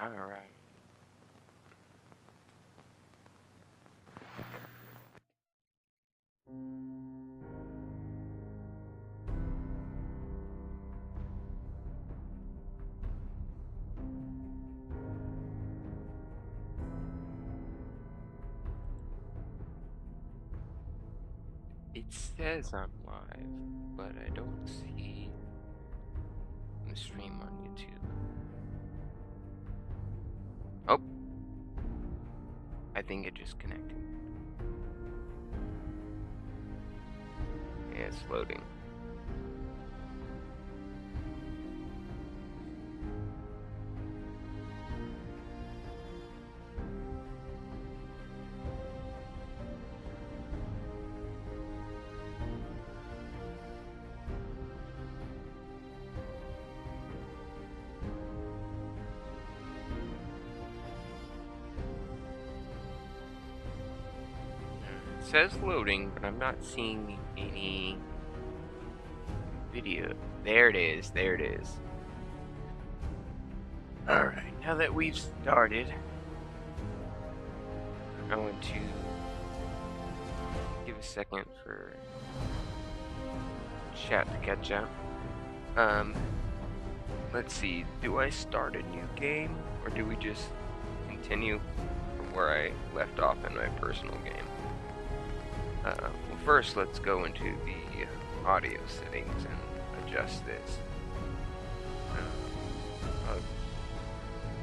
Alright. It says I'm live, but I don't see the stream on YouTube. Oh, I think it just connected. Yeah, it's loading. It says loading, but I'm not seeing any video. There it is. There it is. Alright, now that we've started, I'm going to give a second for chat to catch up. Let's see, do I start a new game, or do we just continue from where I left off in my personal game? Well, first let's go into the audio settings and adjust this. I'll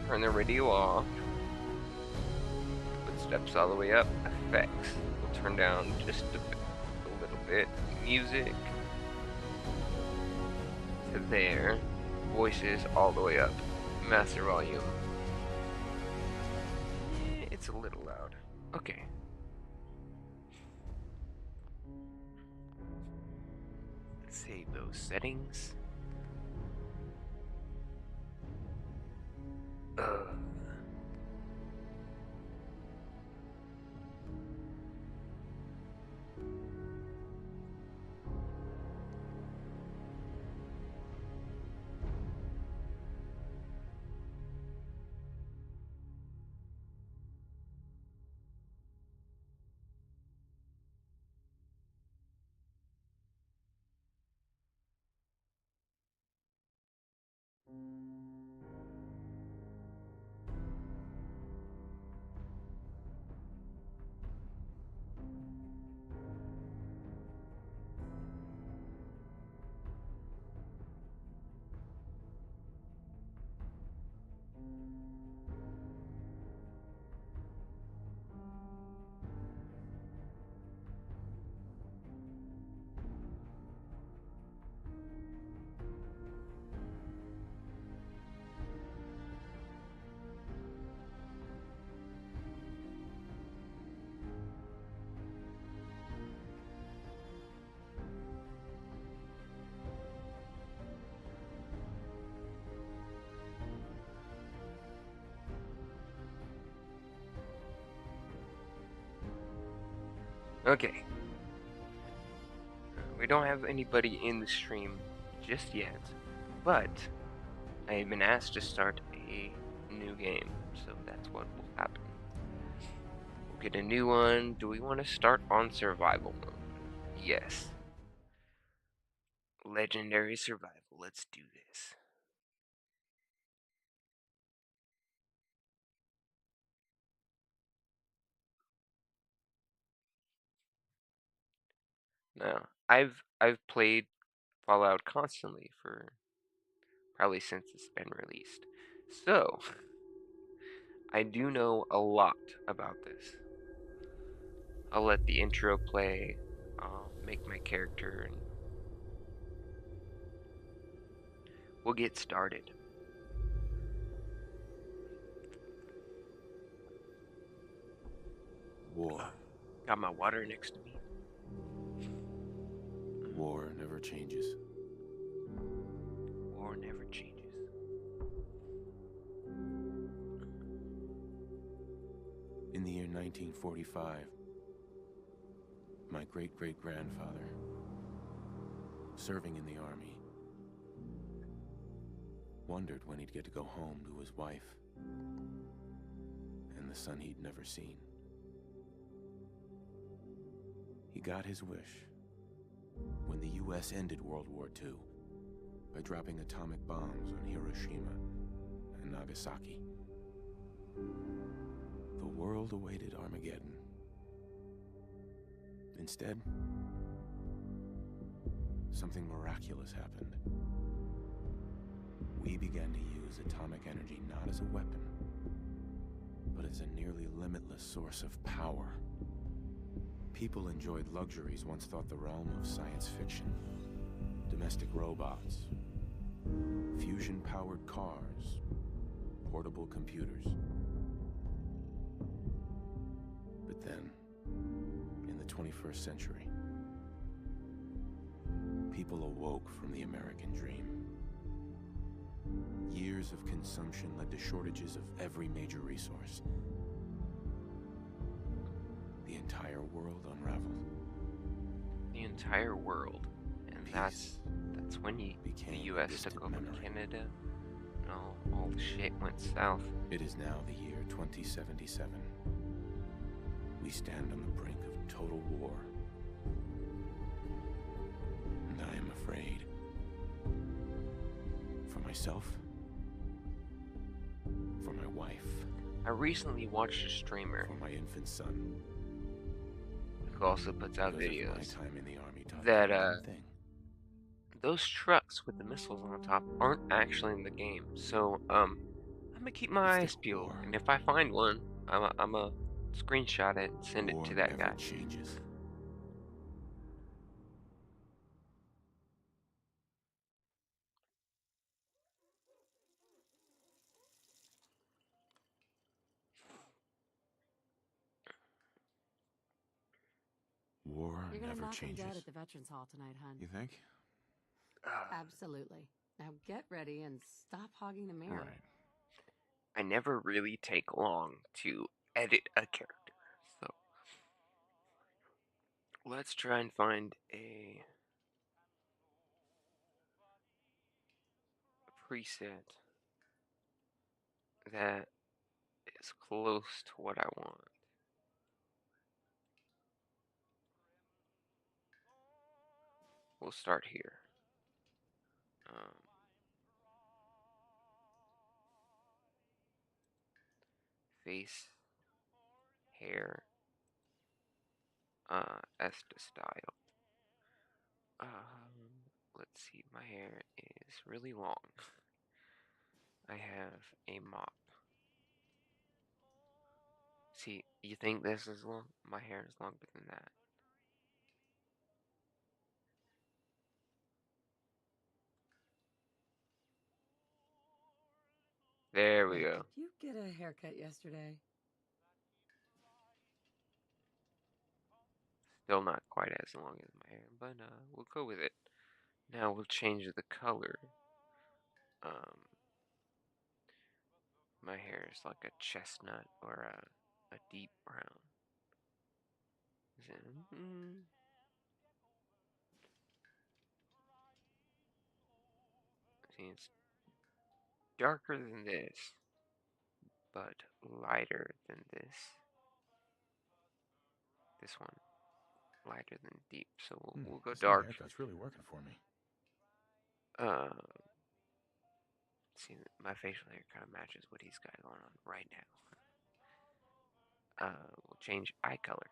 turn the radio off, footsteps all the way up, effects, we'll turn down just a little bit, music to there, voices all the way up, master volume, it's a little loud, okay. Save those settings. Okay. We don't have anybody in the stream just yet, but I have been asked to start a new game, so that's what will happen. We'll get a new one. Do we want to start on survival mode? Yes. Legendary survival. Let's do this. Now, I've played Fallout constantly for probably since it's been released. So, I do know a lot about this. I'll let the intro play. I'll make my character and we'll get started. War. Got my water next to me. War never changes. War never changes. In the year 1945, my great-great-grandfather, serving in the army, wondered when he'd get to go home to his wife and the son he'd never seen. He got his wish when the US ended World War II by dropping atomic bombs on Hiroshima and Nagasaki. The world awaited Armageddon. Instead, something miraculous happened. We began to use atomic energy not as a weapon, but as a nearly limitless source of power. People enjoyed luxuries once thought the realm of science fiction. Domestic robots, fusion-powered cars, portable computers. But then, in the 21st century, people awoke from the American dream. Years of consumption led to shortages of every major resource. The entire world unraveled. The entire world. And Peace that's when the became a US distant took over memory. Canada. And all the shit went south. It is now the year 2077. We stand on the brink of total war. And I am afraid. For myself. For my wife. I recently watched a streamer For my infant son. who also puts out Because of videos my time in the army taught that me one thing. those trucks with the missiles on top aren't actually in the game. So I'm gonna keep my eyes It's the peeled, war. and if I find one, I'm a screenshot it and send it War to that never guy. changes. War You're gonna never knock him dead changes. at the Veterans Hall tonight, hun. You think? Absolutely. Now get ready and stop hogging the mirror. Right. I never really take long to edit a character, so let's try and find a preset that is close to what I want. We'll start here. Face, hair, Esta style. Let's see, my hair is really long. I have a mop. See, you think this is long? My hair is longer than that. There we Wait, go. did you get a haircut yesterday? Still not quite as long as my hair, but we'll go with it. Now we'll change the color. My hair is like a chestnut or a deep brown. See, it's darker than this, but lighter than this. This one, lighter than deep, so we'll go This new dark. haircut's really working for me. See, my facial hair kind of matches what he's got going on right now. We'll change eye color.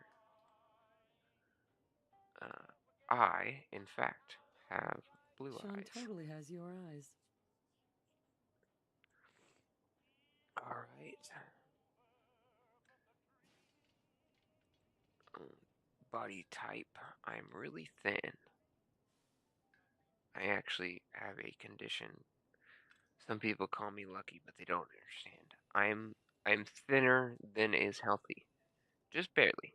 I, in fact, have blue Sean eyes. totally has your eyes. Alright. Body type. I'm really thin. I actually have a condition. Some people call me lucky, but they don't understand. I'm thinner than is healthy. Just barely.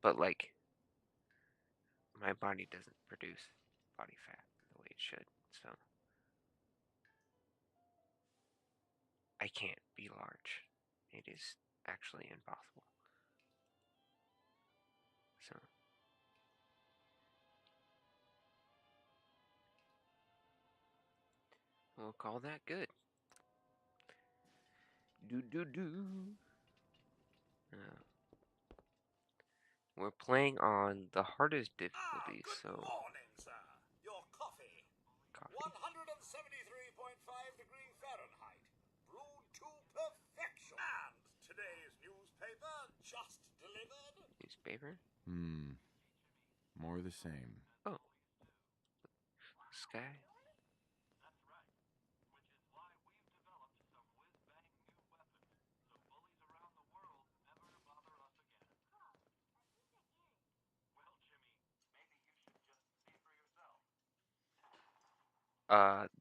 But like my body doesn't produce body fat the way it should. So I can't be large. It is actually impossible. So We'll call that good. Do. Uh, we're playing on the hardest difficulty, Good so morning, sir. Your coffee. coffee. 173.5 degree Fahrenheit. Brewed to perfection. And today's newspaper just delivered. Newspaper. More of the same. Oh, sky.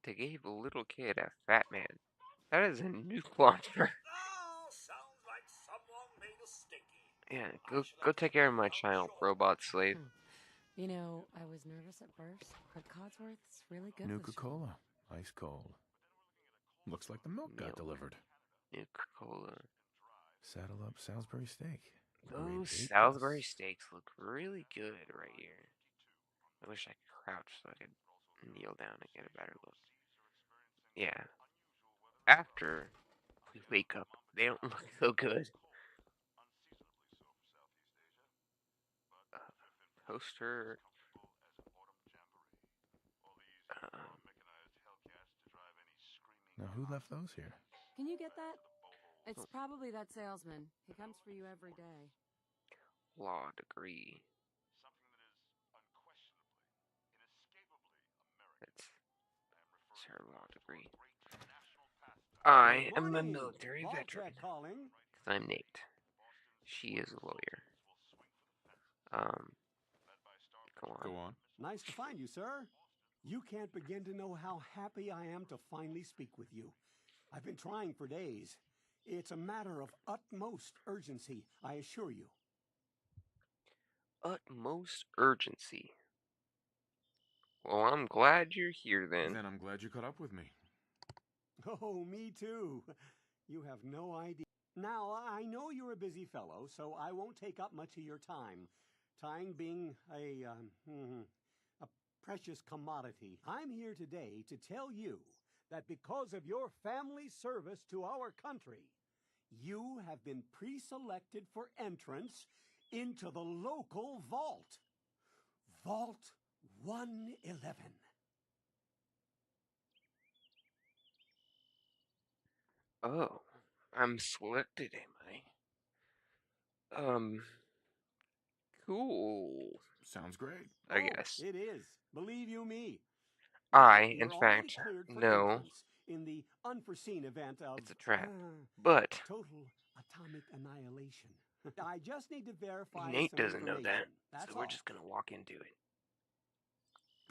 They gave a little kid a fat man. That is a nuke launcher. Ah, sounds like someone made a stinky. Yeah, I shall go have take to care of make my some child, sure. robot slave. You know, I was nervous at first, but Codsworth's really good Nuka this Cola, ice cold. Looks like the milk got Milk. delivered. Nuka Cola. Saddle up Salisbury steak. Those Great Salisbury bacon. steaks look really good right here. I wish I could crouch so I could kneel down and get a better look. Yeah. After we wake up, they don't look so good. Poster. Now who left those here? Can you get that? It's Oh. probably that salesman. He comes for you every day. Law degree. That's her law degree. I am a military veteran. Calling. I'm Nate. She is a lawyer. Go on. Nice to find you, sir. You can't begin to know how happy I am to finally speak with you. I've been trying for days. It's a matter of utmost urgency, I assure you. Utmost urgency. Well, I'm glad you're here then. Then I'm glad you caught up with me. Oh, me too. You have no idea. Now, I know you're a busy fellow, so I won't take up much of your time. Time being a precious commodity. I'm here today to tell you that because of your family service to our country, you have been pre-selected for entrance into the local vault. Vault 111. Oh, I'm selected, am I? Cool. Sounds great. I guess. It is. Believe you me. I, in You're already fact, cleared for know entrance in the unforeseen event of it's a trap. But total atomic annihilation. I just need to verify Nate some doesn't know that, information. That's so we're all. just gonna walk into it.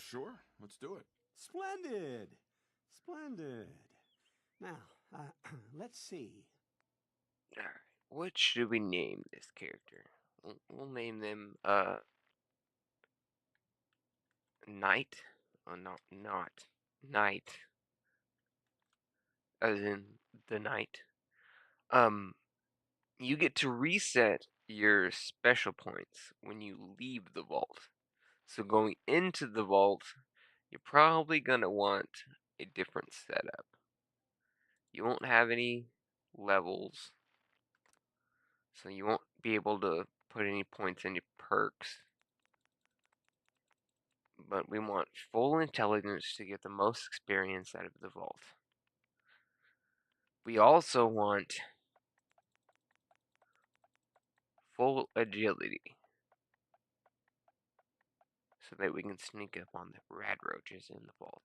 Sure, let's do it. Splendid. Splendid. Now, let's see. Alright, what should we name this character? We'll name them, Knight? Oh, not Knight. As in, the Knight. You get to reset your special points when you leave the vault. So going into the vault, you're probably gonna want a different setup. You won't have any levels, so you won't be able to put any points in your perks. But we want full intelligence to get the most experience out of the vault. We also want full agility, so that we can sneak up on the rad roaches in the vault.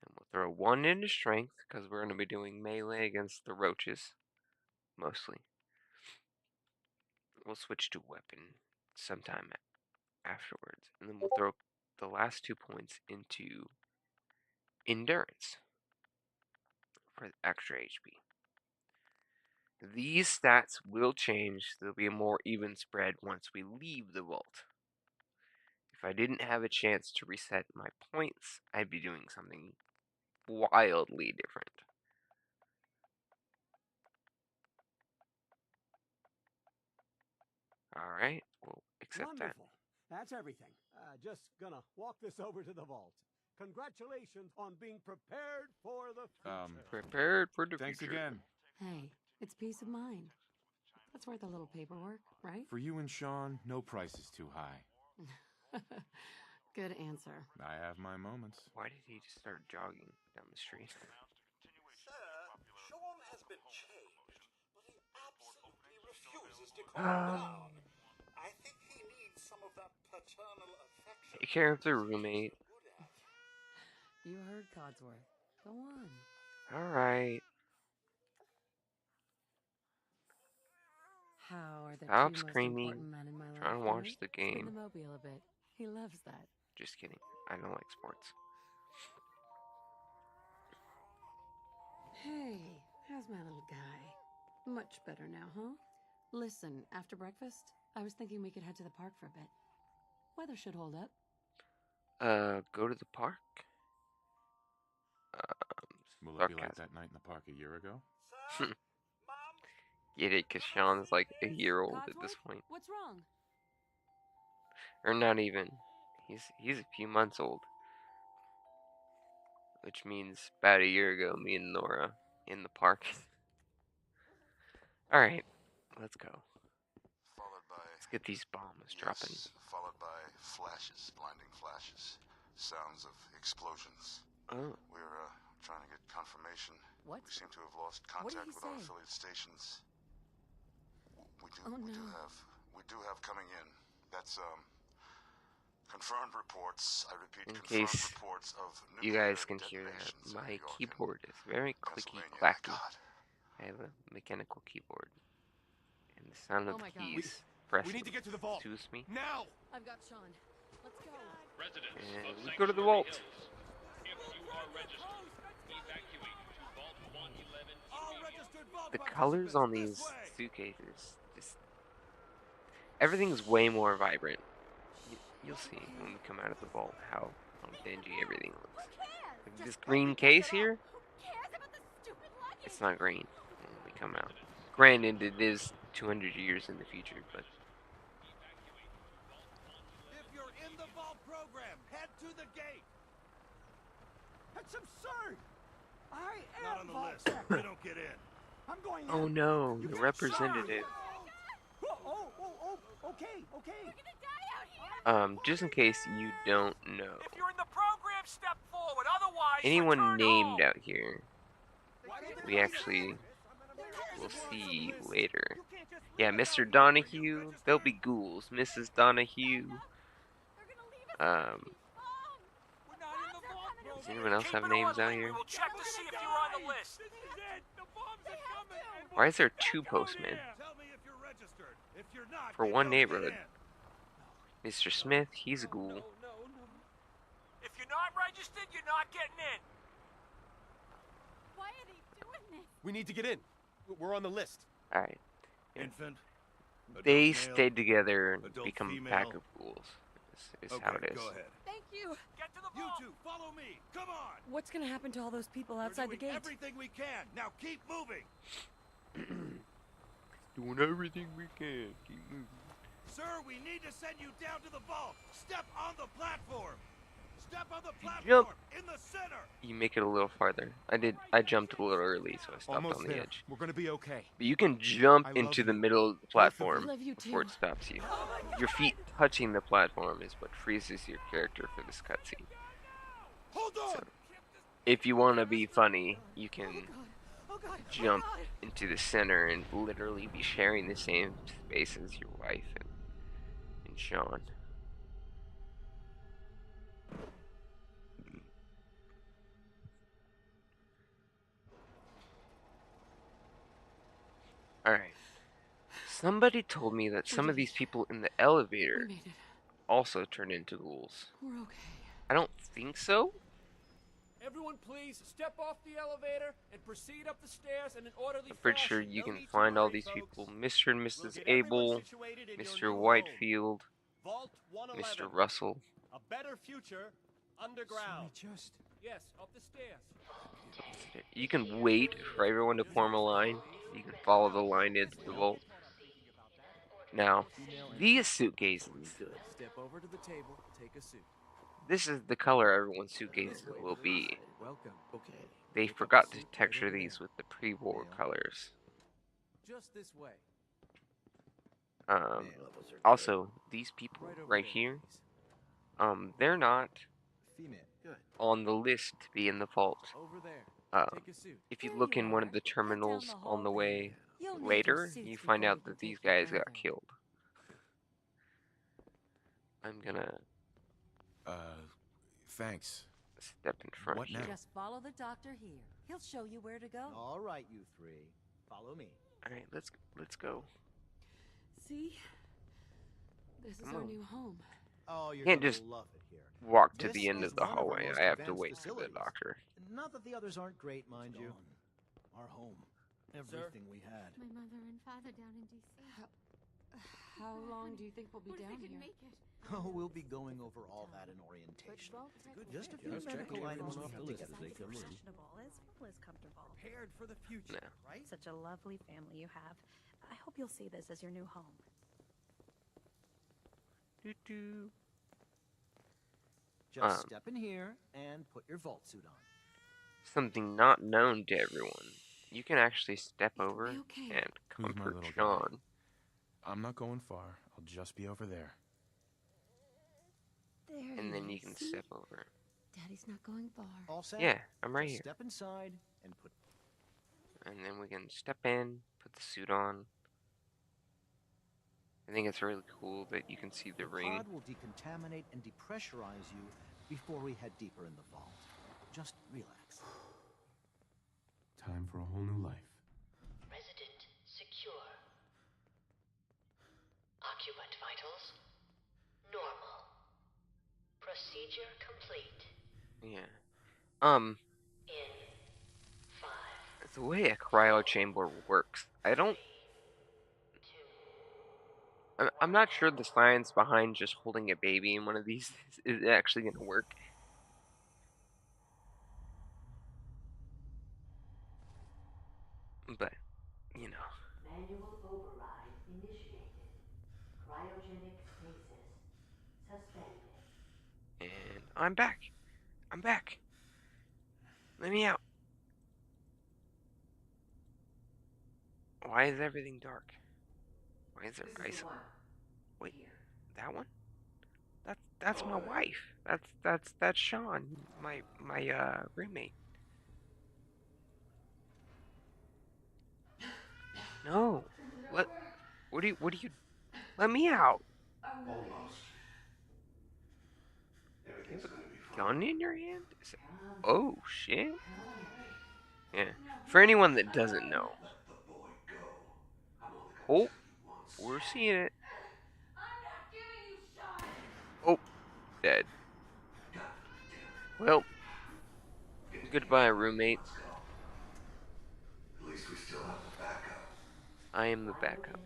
And we'll throw 1 into strength, because we're going to be doing melee against the roaches, mostly. We'll switch to weapon sometime afterwards. And then we'll throw the last 2 points into endurance for extra HP. These stats will change. There'll be a more even spread once we leave the vault. If I didn't have a chance to reset my points, I'd be doing something wildly different. Alright, we'll accept Wonderful. That's everything. Just gonna walk this over to the vault. Congratulations on being prepared for the future. Prepared for the Thanks future. again. Hey, it's peace of mind. That's worth a little paperwork, right? For you and Sean, no price is too high. Good answer. I have my moments. Why did he just start jogging down the street? Sir, Sean has been changed, but he absolutely refuses to calm down. I think he needs some of that paternal affection. Take care of the roommate. Good at. You heard Codsworth. Go on. Alright. How are the Stop two most screaming. important men in my life? Trying to watch huh? the Spin game. the mobile a bit. He loves that. Just kidding. I don't like sports. Hey, how's my little guy? Much better now, huh? Listen, after breakfast, I was thinking we could head to the park for a bit. Weather should hold up. Go to the park? Will it be like sarcasm. that night in the park a year ago? Sir, Mom, Get it? Because Sean's like a year old at this Codsworth? point. What's wrong? Or not even. He's a few months old. Which means about a year ago, me and Nora in the park. Alright, let's go. Followed by Let's get these bombs dropping. yes, followed by flashes, blinding flashes, sounds of explosions. Oh, We're trying to get confirmation. What? We seem to have lost What did contact he with our say? affiliate stations. We do, Oh, we do no. have coming in. That's confirmed reports. I repeat, In confirmed case reports of you nuclear guys can hear that. detonations in My New York and keyboard is very clicky Pennsylvania. clacky. God, I have a mechanical keyboard. And the sound of Oh my the God. keys pressing We need to get to the vault. soothes me. Now! I've got Sean. Let's go. Residents And of we go to the vault. Sanctuary Hills, if you are registered, evacuate to Vault 111 all immediately. registered vault The colors on these suitcases, just everything's way more vibrant. You'll see when we come out of the vault how dingy everything looks. Like this green case here, it's not green when we come out. Granted, it is 200 years in the future, but If you're in the vault program, head to the gate. That's absurd! I am Not on the vault list. checker. We don't get in. I'm going in. oh no, You the get representative. Okay. Just in case you don't know, If you're in the program, step forward. Otherwise, anyone return named home. out here, we actually will see later. Yeah, Mr. Donahue, there'll be ghouls. Mrs. Donahue. We're not in the vault program. Does anyone else Keep have it names out orderly. here? We will check to see if you're on the list. This is it. The bombs are coming. and Why we'll is there get two back out postmen? here. Tell me if you're registered. If you're not, For you one don't get neighborhood. in. Mr. Smith, he's a ghoul. No. If you're not registered, you're not getting in. Why are they doing this? We need to get in. We're on the list. Alright. Infant. They stayed together and adult become a female. pack of ghouls. Is how it is. Go ahead. Thank you. Get to the vault. You two, follow me. Come on. What's gonna happen to all those people We're outside the doing gate? everything we can. Now keep moving. Doing everything we can. Keep moving. Sir, we need to send you down to the vault. Step on the platform. Step on the platform Jump. in the center. You make it a little farther. I jumped a little early, so I stopped Almost on the there. edge. We're gonna be okay. But you can jump I love into the you. middle of the Both of platform you. Love you before too. it stops you. Your feet touching the platform is what freezes your character for this cutscene. Hold on. So, if you want to be funny, you can Oh God. jump into the center and literally be sharing the same space as your wife and Sean. Alright. Somebody told me that some of these people in the We elevator made it. also turn into ghouls. We're okay. I don't think so. Everyone please step off the elevator and proceed up the stairs in an orderly I'm pretty sure fashion. you No can need to find all hurry, these folks. people. Mr. and We'll Mrs. get everyone Abel, situated in your Mr. new home. Whitefield, Vault 111. Mr. Russell. A better future underground. Just Yes, up the stairs. You can wait for everyone to form a line. You can follow the line into the vault. Now, these suitcases, Step over to the table, take a suit. This is the color everyone's suitcases will be. Welcome. Okay. They Pick up forgot the to suit right texture over these there. with the pre-war Male. colors. Just this way. Um, Male of a certain also, these people Right over right there, here, please. they're not female. Good. on the list to be in the vault. Over there. Um, Take a suit. if you There look you in one of are. the Head down terminals the on hall the there. way You'll need your later, suits you find before out we can that these take you guys further. got killed. I'm gonna Thanks. step in front What here. now? Just follow the doctor here. He'll show you where to go. All right, you three. Follow me. All right, let's go. See? This is Come our on. new home. Oh, you're Can't gonna just love it here. Walk to This the end is of the one of our hallway. most I have to advanced wait for the facilities. doctor. Not that the others aren't great, mind you. Our home. Everything we had. My mother and father down in D.C. How long do you think we'll be What if down they here? can make it? Oh, we'll be going over all that in orientation. Just a few medical items we have to get as they come in. Fashionable as well as comfortable. Prepared for the future, No. right? Such a lovely family you have. I hope you'll see this as your new home. Doo-doo. Just step in here and put your vault suit on. Something not known to everyone. You can actually step It'll over be okay. and Who's my comfort little guy? Sean. I'm not going far. I'll just be over there. There And then he you is. can See? step over. Daddy's not going far. All set? Yeah, I'm right Just here. step inside and put. And then we can step in, put the suit on. I think it's really cool that you can see the ring. pod will decontaminate and depressurize you before we head deeper in the vault. Just relax. Time for a whole new life. Resident secure. Occupant vitals normal. Procedure complete. Yeah. In 5, The way a cryo chamber works, I'm not sure the science behind just holding a baby in one of these is actually going to work. But, you know. manual override initiated. Cryogenic stasis suspended. And I'm back. I'm back. Let me out. Why is everything dark? Why is there ice? Wait, that one? That's my wife. That's Sean, my roommate. No. What do you let me out? Almost. You Everything's have gonna be a fine. gun in your hand? Oh shit. Yeah. For anyone that doesn't know. Let the boy go. I'm only gonna Oh, tell you once. we're seeing it. I'm not giving you shot! Oh, dead. God damn Well, it. goodbye, roommates. Let's go. At least we still have the backup. I am the backup.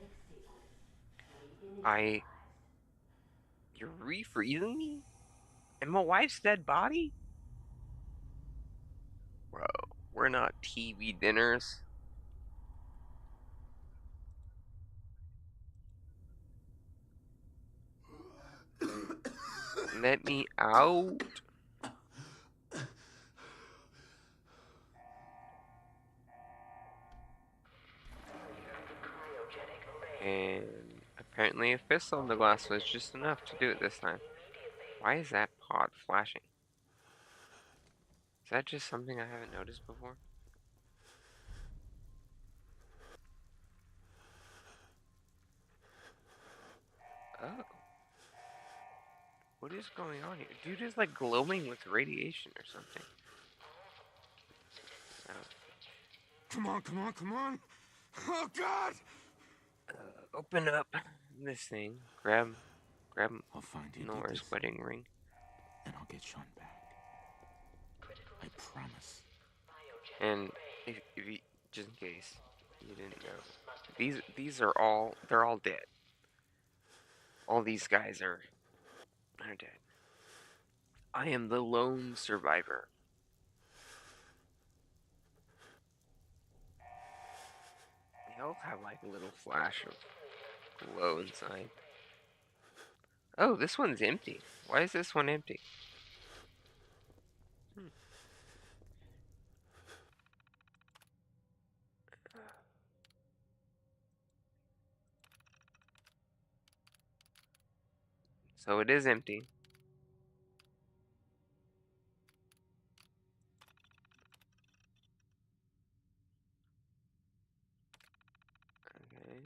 You're refreezing me? And my wife's dead body? Bro, we're not TV dinners. Let me out. And apparently a fist on the glass was just enough to do it this time. Why is that pod flashing? Is that just something I haven't noticed before? Oh. What is going on here? Dude is like glowing with radiation or something. Oh. Come on, come on, come on! Oh, God! Open up this thing. Grab I'll find you. Nora's wedding ring. And I'll get Sean back. I promise. And if you, just in case you didn't know, they're all dead. All these guys are dead. I am the lone survivor. They all have like a little flash of glow inside. Oh, this one's empty. Why is this one empty? Hmm. So it is empty. Okay.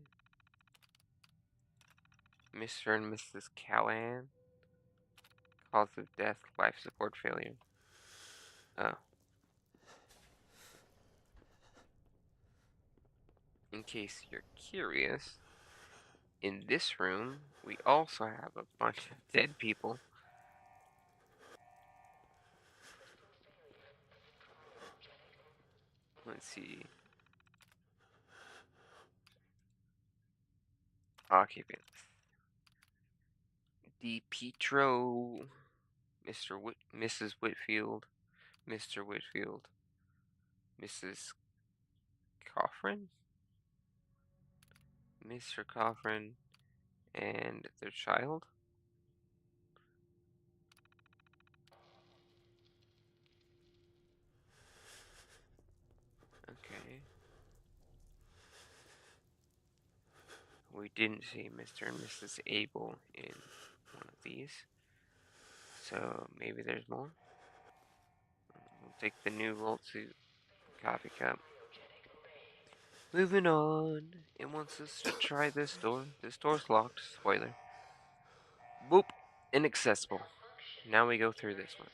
Mr. and Mrs. Callahan. Cause of death, life support failure. Oh. In case you're curious, in this room, we also have a bunch of dead people. Let's see. Occupants. DePietro, Mrs. Whitfield, Mr. Whitfield, Mrs. Coffrin, Mr. Coffrin, and their child. Okay. We didn't see Mr. and Mrs. Abel in one of these. So maybe there's more. We'll take the new Volt Suit coffee cup. Moving on. It wants us to try this door. This door's locked. Spoiler. Boop. Inaccessible. Now we go through this one.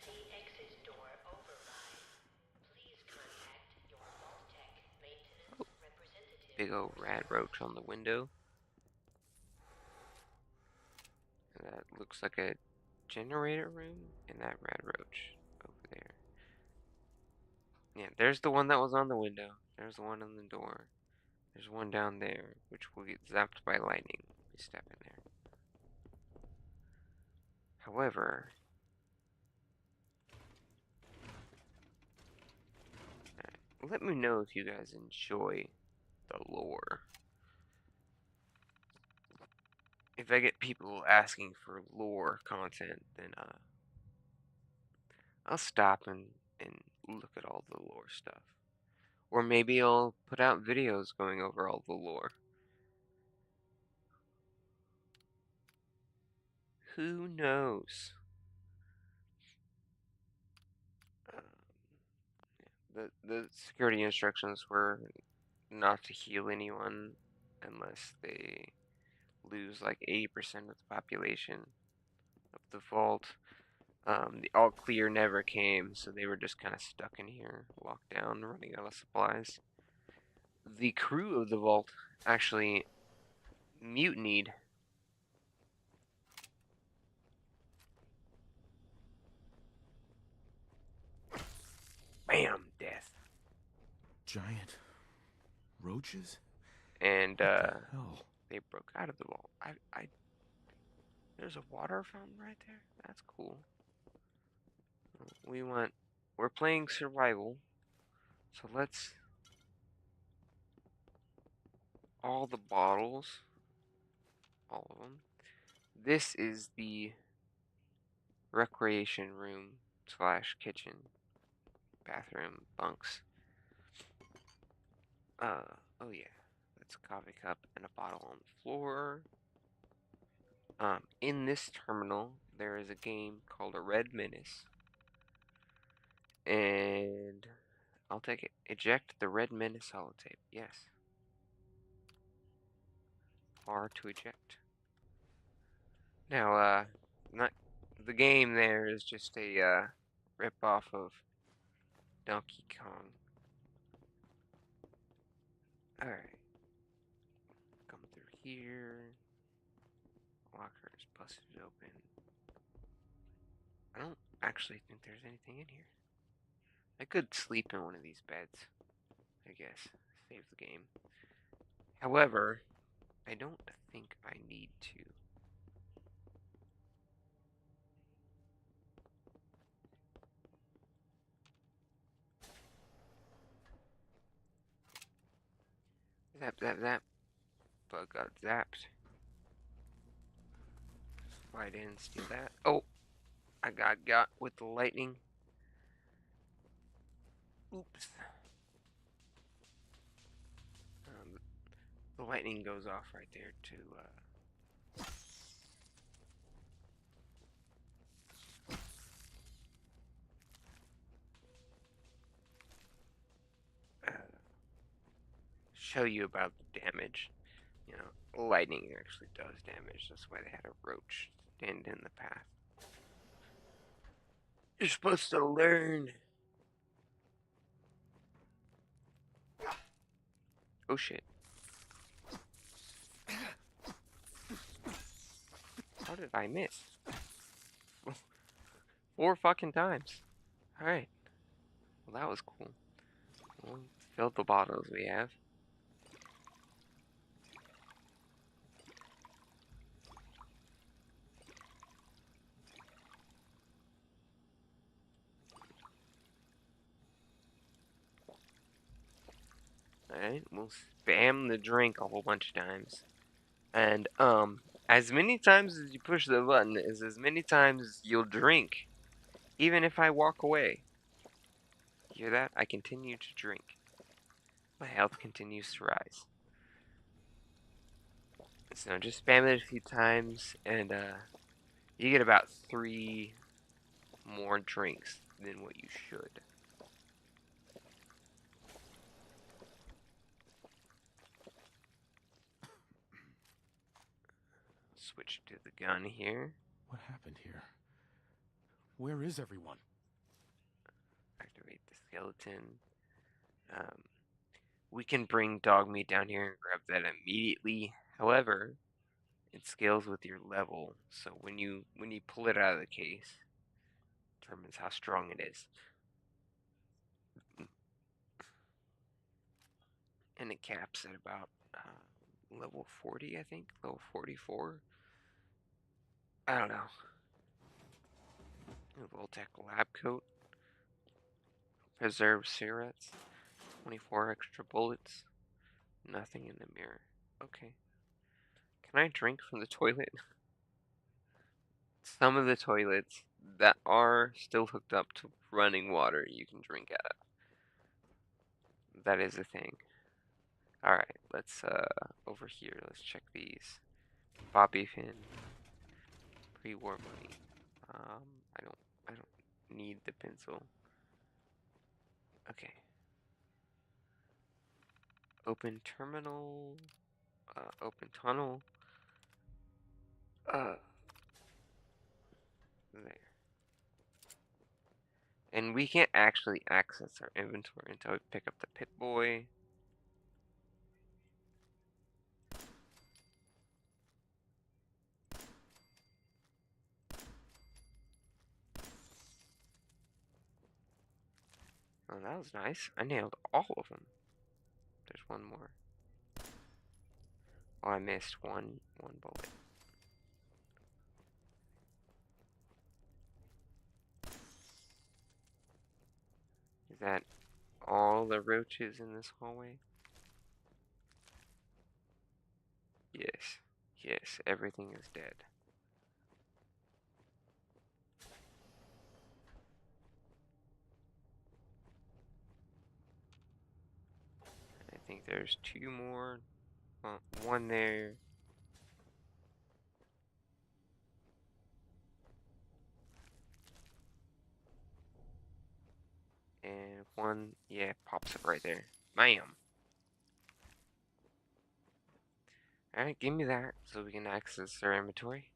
Oh. Big old rad roach on the window. And that looks like a generator room. And that rad roach over there. Yeah, there's the one that was on the window. There's the one on the door. There's one down there, which will get zapped by lightning when we step in there. However, let me know if you guys enjoy the lore. If I get people asking for lore content, then I'll stop and look at all the lore stuff. Or maybe I'll put out videos going over all the lore. Who knows? The security instructions were not to heal anyone unless they lose like 80% of the population of the vault. The all clear never came, so they were just kind of stuck in here, locked down, running out of supplies. The crew of the vault actually mutinied. Bam! Death. Giant roaches? And Hell. they broke out of the vault. There's a water fountain right there. That's cool. We're playing survival, so let's all the bottles, all of them. This is the recreation room / kitchen, bathroom, bunks. Oh yeah, that's a coffee cup and a bottle on the floor. In this terminal, there is a game called a Red Menace. And I'll take it. Eject the Red Menace holotape. Yes. R to eject. Now, not the game there is just a rip off of Donkey Kong. Alright. Come through here. Locker is busted open. I don't actually think there's anything in here. I could sleep in one of these beds, I guess. Save the game. However, I don't think I need to. Zap, zap, zap. Bug got zapped. Slide in, steal that. Oh! I got with the lightning. Oops. The lightning goes off right there to show you about the damage. You know, lightning actually does damage. That's why they had a roach stand in the path. You're supposed to learn. Oh shit. How did I miss? 4 fucking times. Alright. Well, that was cool. We'll fill the bottles we have. Alright, we'll spam the drink a whole bunch of times. And, as many times as you push the button is as many times you'll drink. Even if I walk away. Hear that? I continue to drink. My health continues to rise. So just spam it a few times, and, you get about 3 more drinks than what you should. Switch to the gun here. What happened here? Where is everyone? Activate the skeleton. We can bring dog meat down here and grab that immediately. However, it scales with your level, so when you pull it out of the case, it determines how strong it is. And it caps at about level 40, I think, level 44. I don't know. Voltec lab coat, preserved cigarettes, 24 extra bullets, nothing in the mirror. Okay. Can I drink from the toilet? Some of the toilets that are still hooked up to running water you can drink out of. That is a thing. Alright, let's over here, let's check these. Bobby pin. Pre-war money. I don't need the pencil. Okay. Open terminal. Open tunnel. There. And we can't actually access our inventory until we pick up the Pip-Boy. Oh, that was nice. I nailed all of them. There's one more. Oh, I missed one bullet. Is that all the roaches in this hallway? Yes. Yes, everything is dead. I think there's 2 more. One there. And one, yeah, pops up right there. Bam! Alright, give me that so we can access our inventory.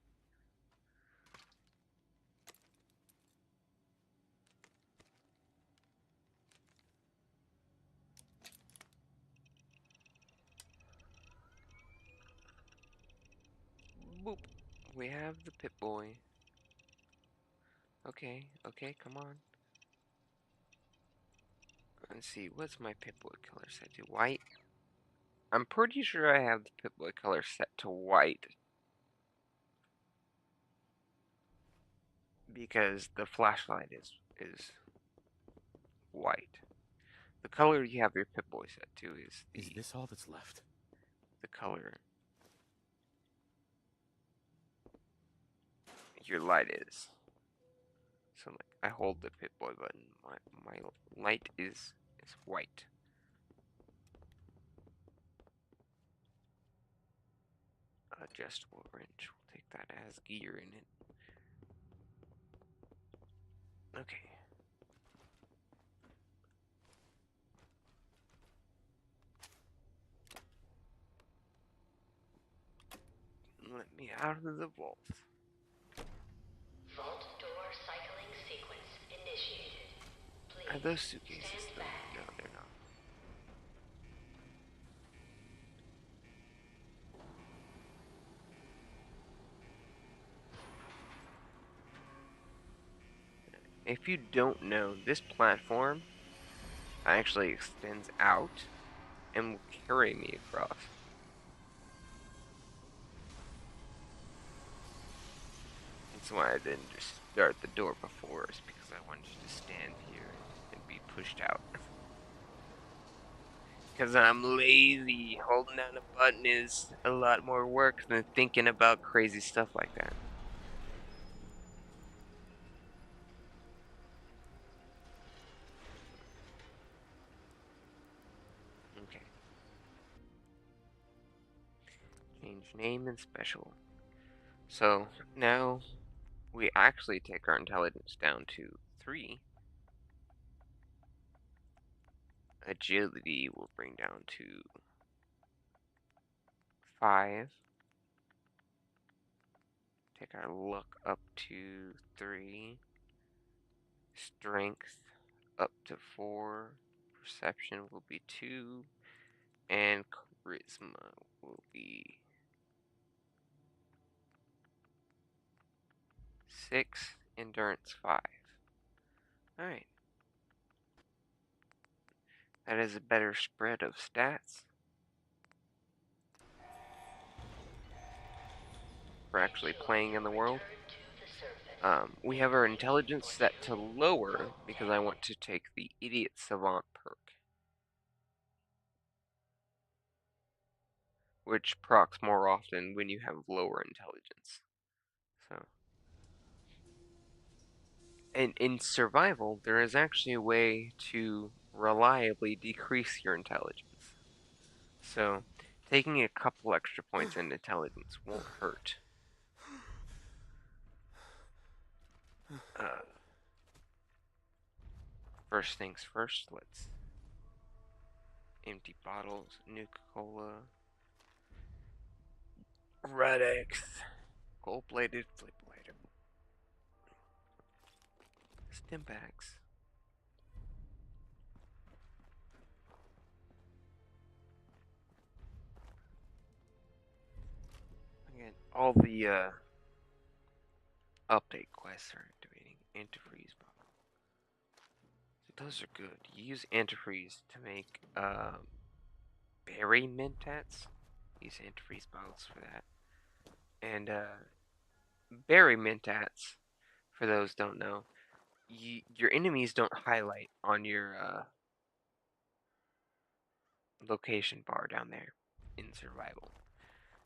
Boop. We have the Pip-Boy. Okay, okay, come on. Let's see, what's my Pip-Boy color set to? White? I'm pretty sure I have the Pip-Boy color set to white. Because the flashlight is white. The color you have your Pip-Boy set to is this all that's left? The color your light is. So like I hold the Pip-Boy button, my light is It's white. Adjustable wrench. We'll take that as gear in it. Okay. Let me out of the vault. Vault door cycling sequence initiated. Please Are those suitcases? stand back. No, they're not. If you don't know, this platform actually extends out and will carry me across. That's why I didn't just start the door before us, because I wanted you to stand here and be pushed out. Because I'm lazy. Holding down a button is a lot more work than thinking about crazy stuff like that. Okay. Change name and special. So now we actually take our intelligence down to 3. Agility will bring down to 5. Take our luck up to 3. Strength up to 4. Perception will be 2. And charisma will be 6. Endurance 5. Alright. That is a better spread of stats. We're actually playing in the world. We have our intelligence set to lower because I want to take the Idiot Savant perk, which procs more often when you have lower intelligence. So, and in survival, there is actually a way to reliably decrease your intelligence. So, taking a couple extra points in intelligence won't hurt. First things first, let's empty bottles, Nuka-Cola, Red X, gold-plated flip lighter, Stimpaks. Again, all the update quests are activating. Antifreeze bottle. So those are good. You use antifreeze to make berry mentats. Use antifreeze bottles for that. And berry mentats, for those who don't know, your enemies don't highlight on your location bar down there in survival.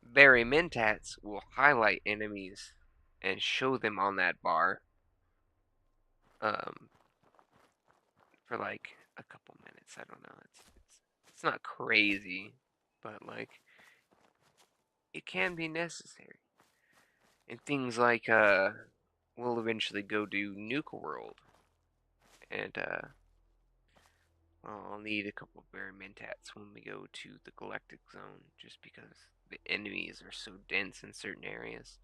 Berry mentats will highlight enemies and show them on that bar for like a couple minutes. I don't know. It's not crazy, but like it can be necessary. And things like we'll eventually go do Nuka World, and I'll need a couple of berry mentats when we go to the Galactic Zone, just because the enemies are so dense in certain areas.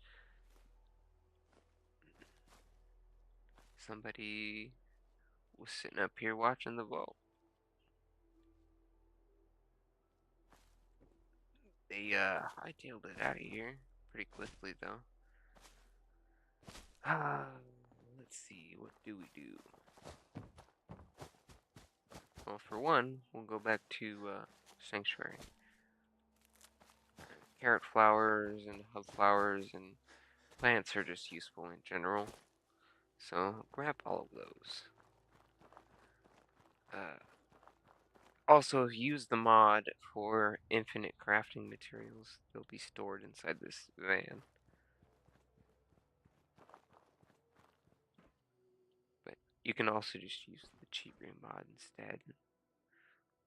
Somebody was sitting up here watching the vault. They hightailed it out of here pretty quickly though. Let's see, what do we do? Well, for one, we'll go back to Sanctuary. Carrot flowers and hub flowers and plants are just useful in general. So grab all of those. Also, use the mod for infinite crafting materials. They'll be stored inside this van. But you can also just use the cheat room mod instead.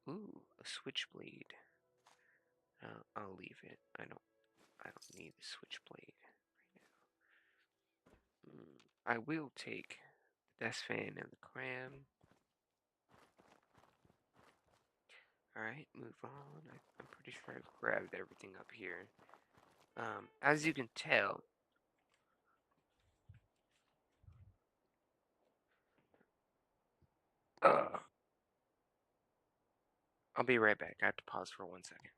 Ooh, a switchblade. I'll leave it. I don't need the switchblade right now. I will take the desk fan and the cram. Alright, move on. I'm pretty sure I've grabbed everything up here. As you can tell, I'll be right back. I have to pause for 1 second.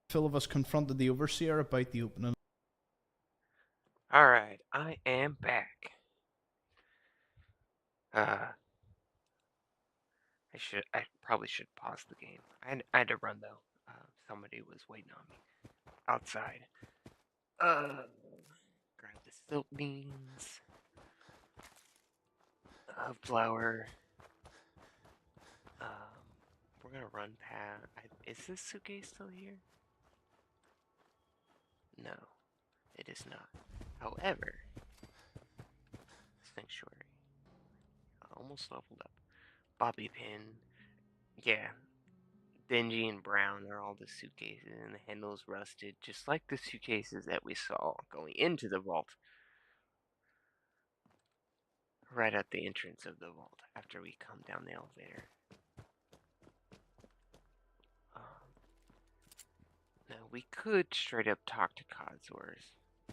Full of us confronted the overseer about the opening. Alright, I am back. I probably should pause the game. I had to run though. Somebody was waiting on me outside. Grab the silk beans, flour. We're gonna run past. Is this suitcase still here? No, it is not. However, sanctuary. Almost leveled up. Bobby pin. Yeah, dingy and brown are all the suitcases, and the handle's rusted, just like the suitcases that we saw going into the vault. Right at the entrance of the vault, after we come down the elevator. Now, we could straight up talk to Codsworth,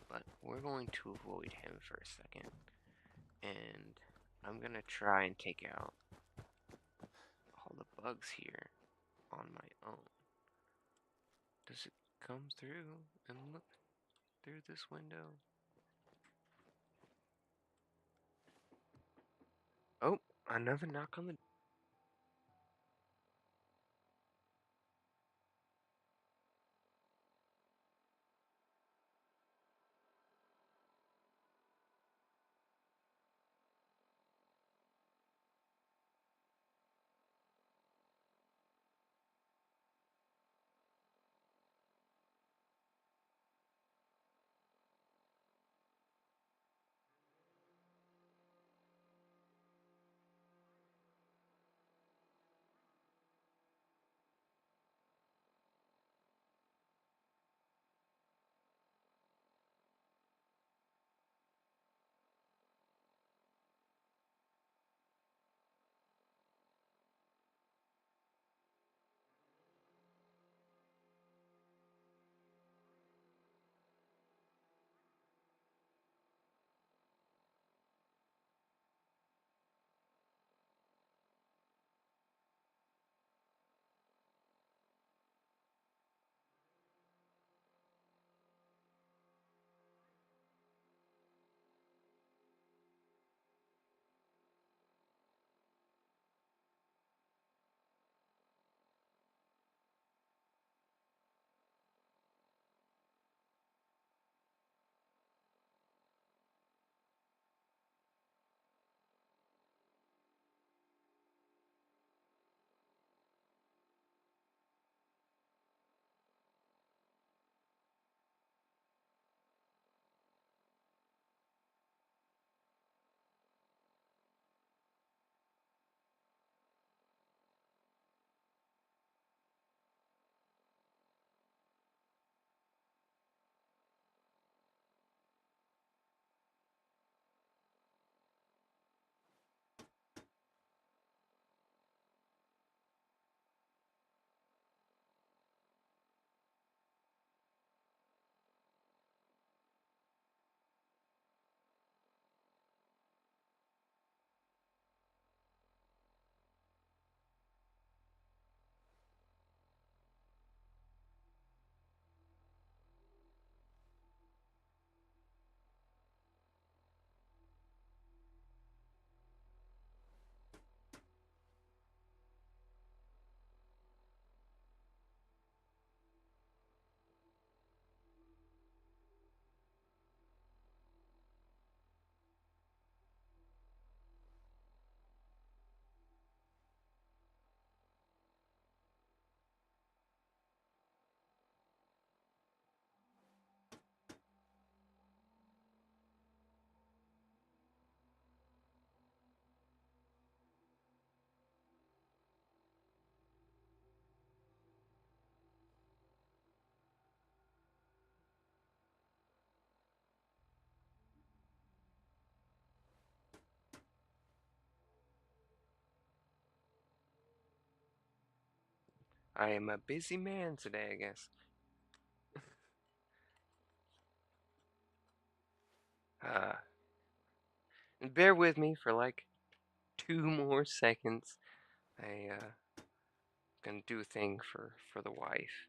but we're going to avoid him for a second. And I'm gonna try and take out all the bugs here on my own. Does it come through and look through this window? Oh, another knock on the door. I am a busy man today, I guess. Bear with me for like 2 more seconds. I gonna do a thing for the wife.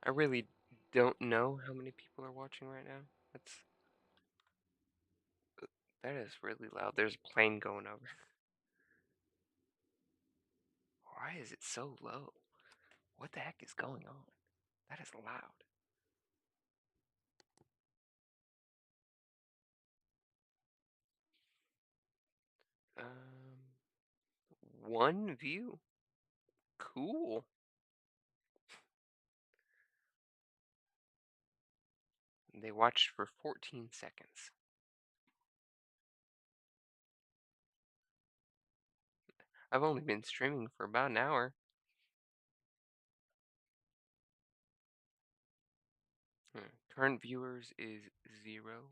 I really don't know how many people are watching right now. That is really loud. There's a plane going over. Why is it so low? What the heck is going on? That is loud. One view. Cool. They watched for 14 seconds. I've only been streaming for about an hour. Current viewers is 0.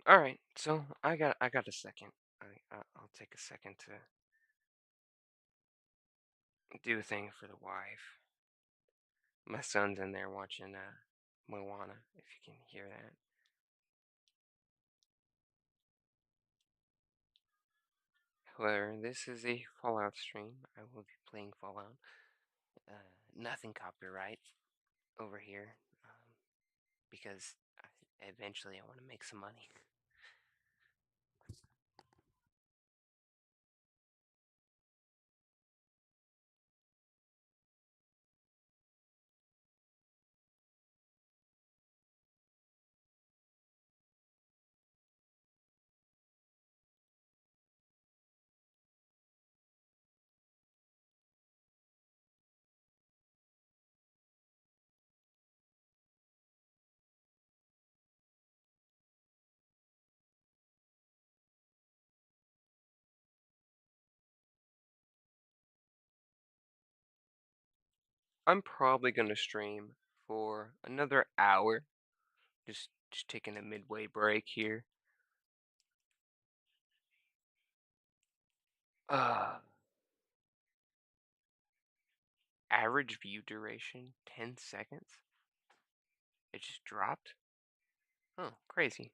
All right, so I got a second. I'll take a second to do a thing for the wife. My son's in there watching Moana, if you can hear that. However, this is a Fallout stream. I will be playing Fallout. Nothing copyright over here, because eventually I want to make some money. I'm probably gonna stream for another hour. Just taking a midway break here. Average view duration 10 seconds. It just dropped. Oh, crazy.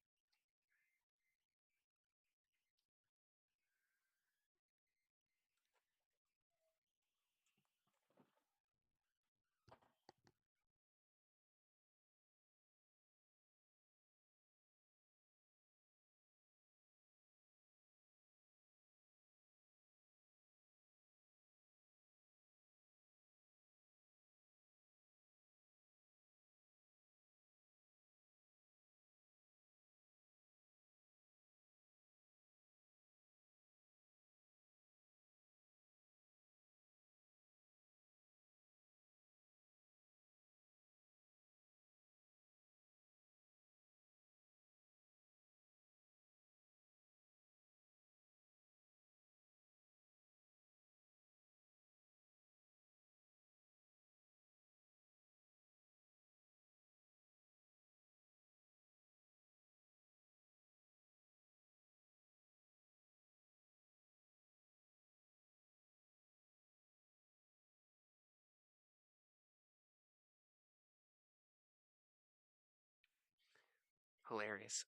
Hilarious.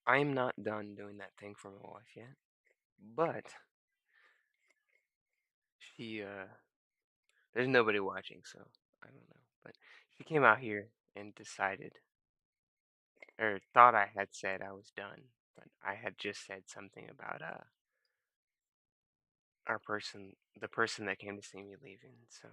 I'm not done doing that thing for my wife yet, but she there's nobody watching, so I don't know. But she came out here and decided, or thought I had said I was done, but I had just said something about the person that came to see me leaving. So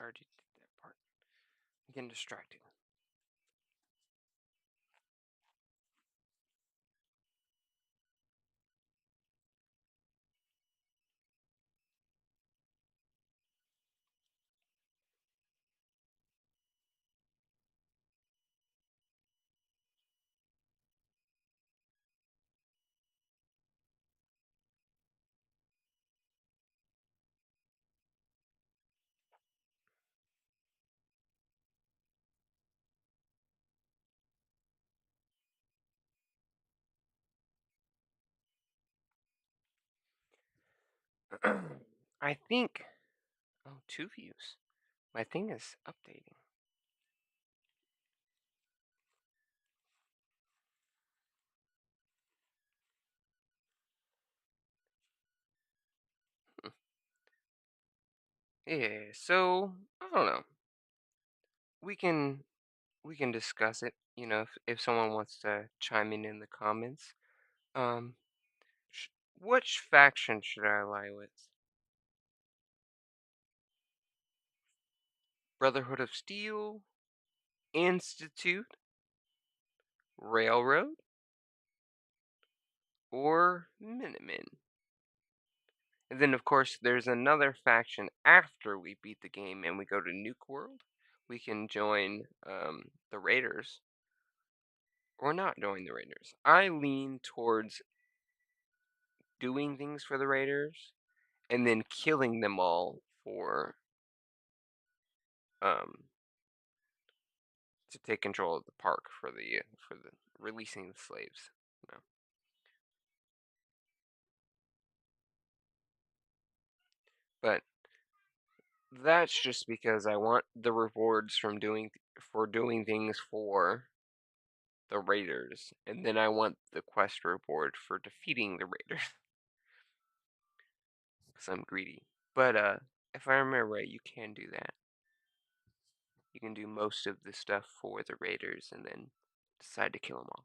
already did that part. I'm getting distracted. I think. Oh, 2 views. My thing is updating. Yeah, so I don't know. We can discuss it. You know, if someone wants to chime in the comments. Um, which faction should I ally with? Brotherhood of Steel, Institute, Railroad, or Minutemen? And then, of course, there's another faction after we beat the game and we go to Nuke World. We can join the Raiders or not join the Raiders. I lean towards doing things for the Raiders and then killing them all for to take control of the park for the releasing the slaves. You know. But that's just because I want the rewards from doing things for the Raiders, and then I want the quest reward for defeating the Raiders. Because I'm greedy. But if I remember right, you can do that. You can do most of the stuff for the Raiders and then decide to kill them all.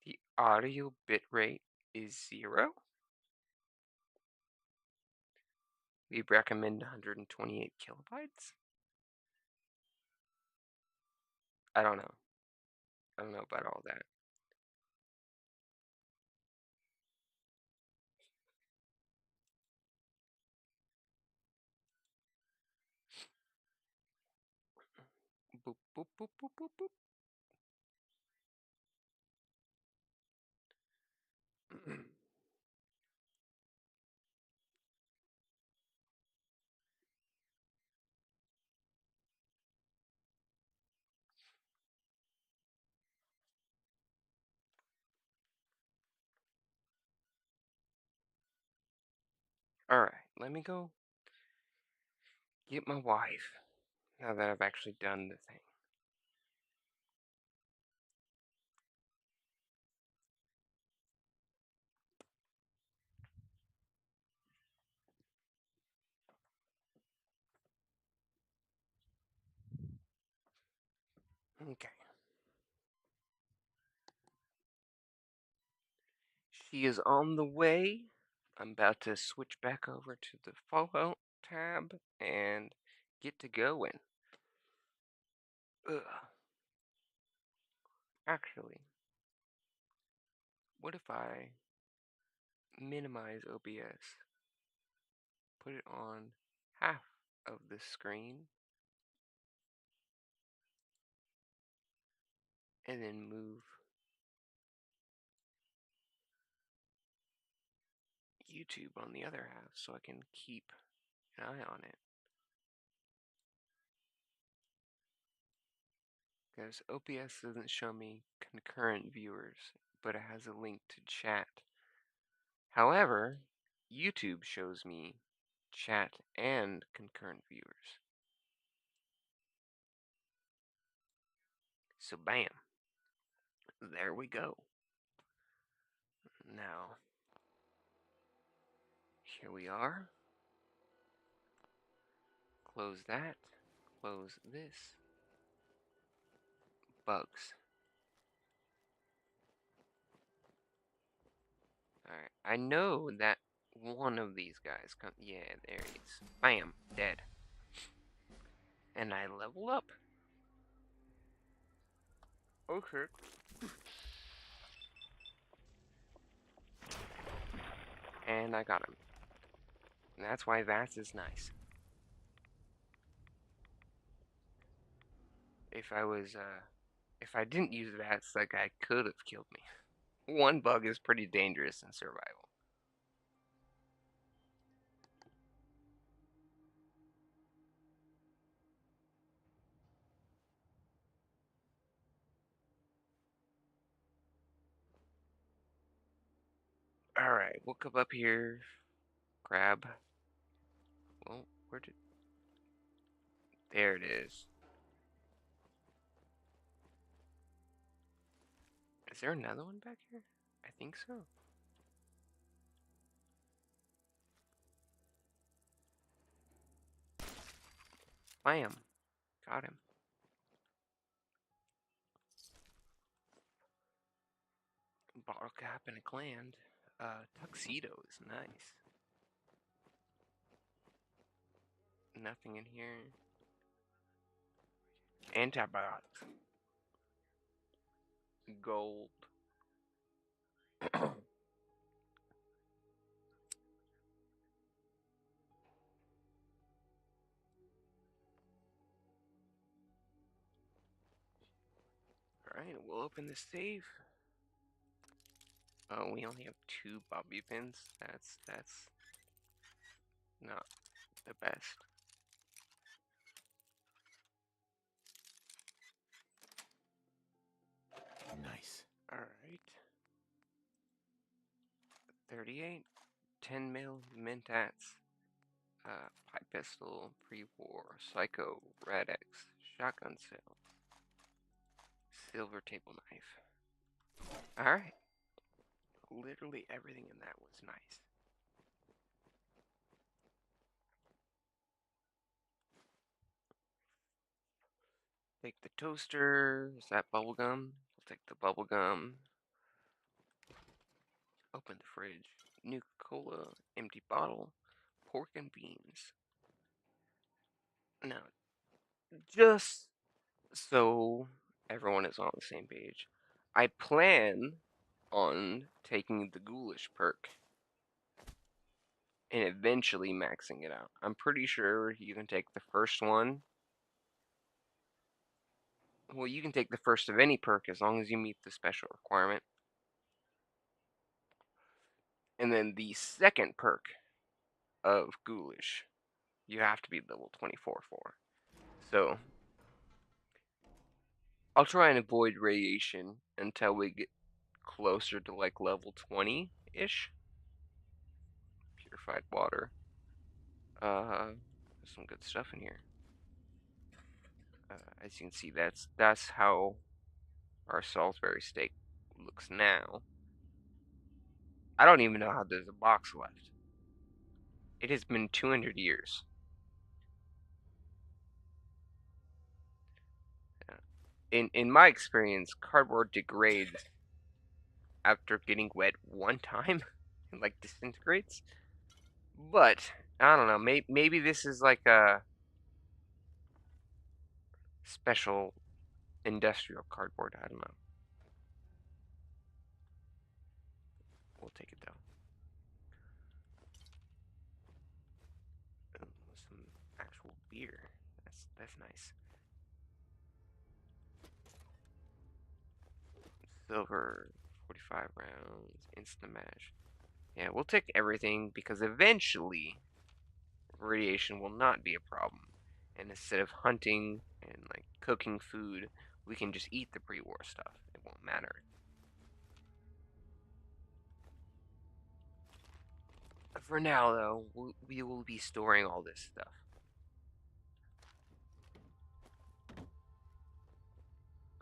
The audio bitrate is 0. We recommend 128 kilobytes. I don't know. I don't know about all that. Boop, boop, boop, boop, boop, boop. Alright, let me go get my wife now that I've actually done the thing. Okay. She is on the way. I'm about to switch back over to the Fallout tab and get to going. Ugh. Actually, what if I minimize OBS, put it on half of the screen, and then move YouTube on the other half so I can keep an eye on it. Because OBS doesn't show me concurrent viewers, but it has a link to chat. However, YouTube shows me chat and concurrent viewers. So bam. there we go. Now, here we are. Close that. Close this. Bugs. Alright, I know that one of these guys yeah, there he is. Bam, dead. And I level up. Okay. And I got him. And that's why VATS is nice. If I didn't use VATS, that guy could have killed me. One bug is pretty dangerous in survival. Alright, we'll come up here. Grab. Well, where did... There it is. Is there another one back here? I think so. Bam. Got him. Bottle cap and a gland. Tuxedo is nice. Nothing in here. Antibiotics. Gold. Alright, we'll open the safe. Oh, we only have 2 bobby pins. That's not the best. Nice. Alright. 38. 10 mil mentats. Pipe pistol, pre-war, psycho, Rad-X, shotgun cell, silver table knife. Alright. Literally everything in that was nice. Take the toaster. Is that bubblegum? We'll take the bubblegum. Open the fridge. Nuka-Cola, empty bottle, pork and beans. Now, just so everyone is on the same page, I plan on taking the ghoulish perk and eventually maxing it out. I'm pretty sure you can take the first one. Well, you can take the first of any perk as long as you meet the special requirement. And then the second perk of ghoulish, you have to be level 24 for. So, I'll try and avoid radiation until we get closer to like level 20-ish. Purified water. There's some good stuff in here. As you can see, that's how our Salisbury steak looks now. I don't even know how there's a box left. It has been 200 years. In my experience, cardboard degrades after getting wet one time and like disintegrates. But I don't know. Maybe this is like a special industrial cardboard. I don't know. We'll take it though. Some actual beer. That's nice. Silver, 45 rounds, instant mash. Yeah, we'll take everything because eventually radiation will not be a problem. And instead of hunting and like cooking food, we can just eat the pre-war stuff. It won't matter. For now, though, we will be storing all this stuff.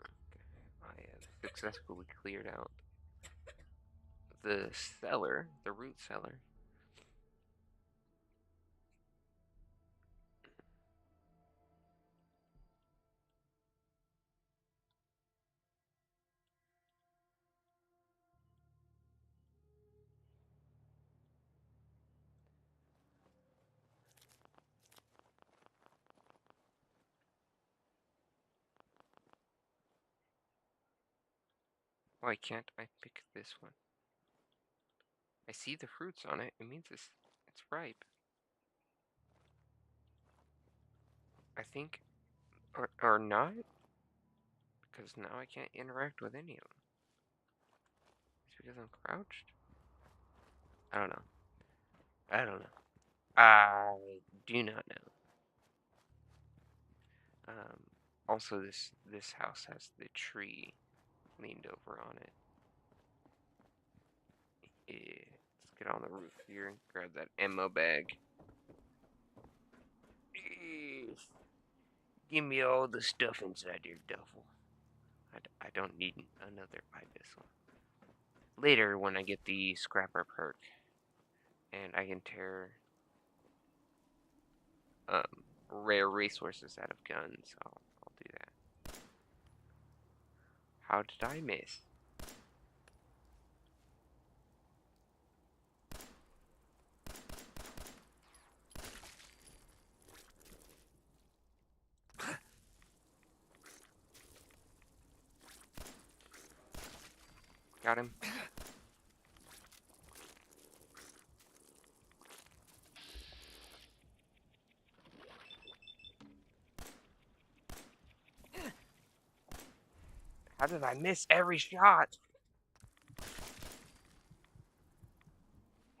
Okay, I have successfully cleared out the cellar, the root cellar. Why can't I pick this one? I see the fruits on it. It means it's ripe. I think, or not, because now I can't interact with any of them. It's because I'm crouched. I don't know. I don't know. I do not know. Also, this house has the tree leaned over on it. Yeah, let's get on the roof here and grab that ammo bag. Give me all the stuff inside your duffel. I don't need another Ibissel. Later, when I get the Scrapper perk, and I can tear rare resources out of guns, I'll do that. How did I miss? Got him. How did I miss every shot?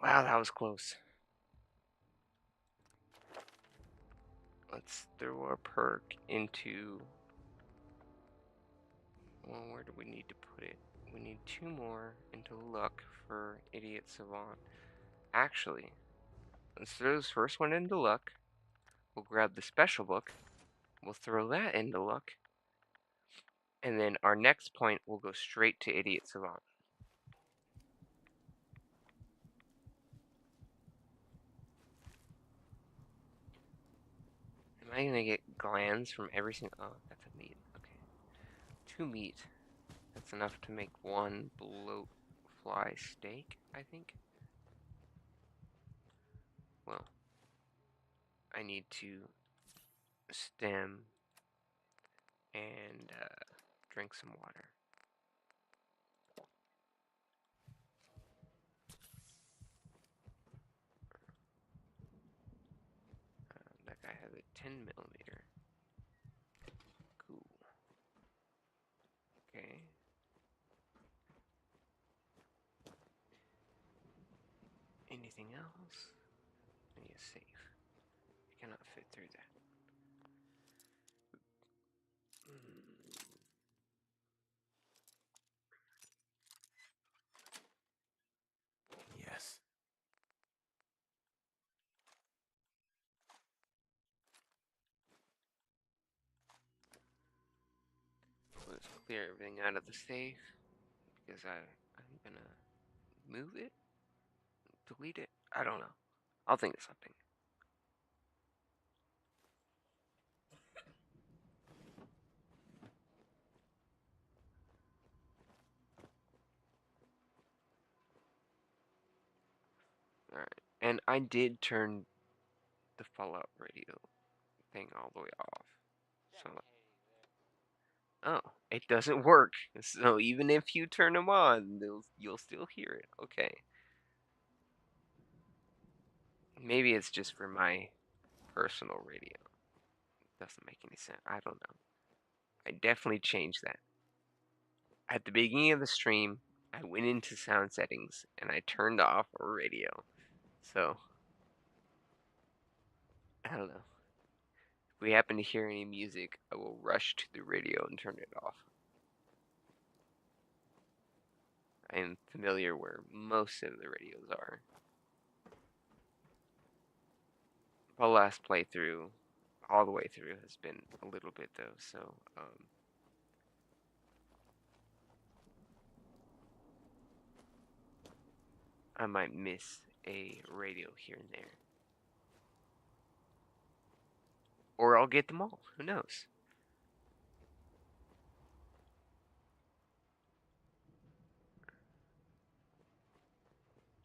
Wow, that was close. Let's throw our perk into... Well, where do we need to put it? We need 2 more into luck for Idiot Savant. Actually, let's throw this first one into luck. We'll grab the special book. We'll throw that into luck. And then our next point will go straight to Idiot Savant. Am I gonna get glands from every single... Oh, that's a meat. Okay. 2 meat. That's enough to make 1 bloatfly steak, I think. Well, I need to stem and drink some water. That guy has a 10mm. Cool. Okay. Anything else? I need a safe. I cannot fit through that. Yes. Let's clear everything out of the safe because I'm gonna move it, delete it. I don't know. I'll think of something. Alright. And I did turn the Fallout radio thing all the way off. So, oh, it doesn't work. So even if you turn them on, you'll still hear it. Okay. Maybe it's just for my personal radio. Doesn't make any sense. I don't know. I definitely changed that. At the beginning of the stream, I went into sound settings and I turned off radio. So, I don't know. If we happen to hear any music, I will rush to the radio and turn it off. I am familiar where most of the radios are. The last playthrough, all the way through, has been a little bit though, so I might miss a radio here and there. Or I'll get them all. Who knows?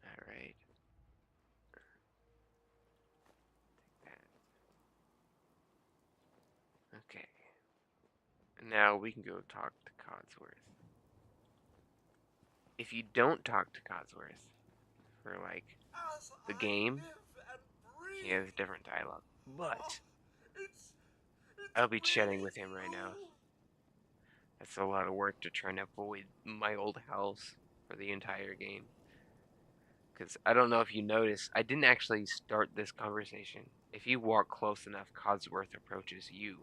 Alright. Okay. Now we can go talk to Codsworth. If you don't talk to Codsworth for, like, the game, he has different dialogue. But I'll be chatting with him right now. That's a lot of work to try and avoid my old house for the entire game. Because I don't know if you noticed, I didn't actually start this conversation. If you walk close enough, Codsworth approaches you.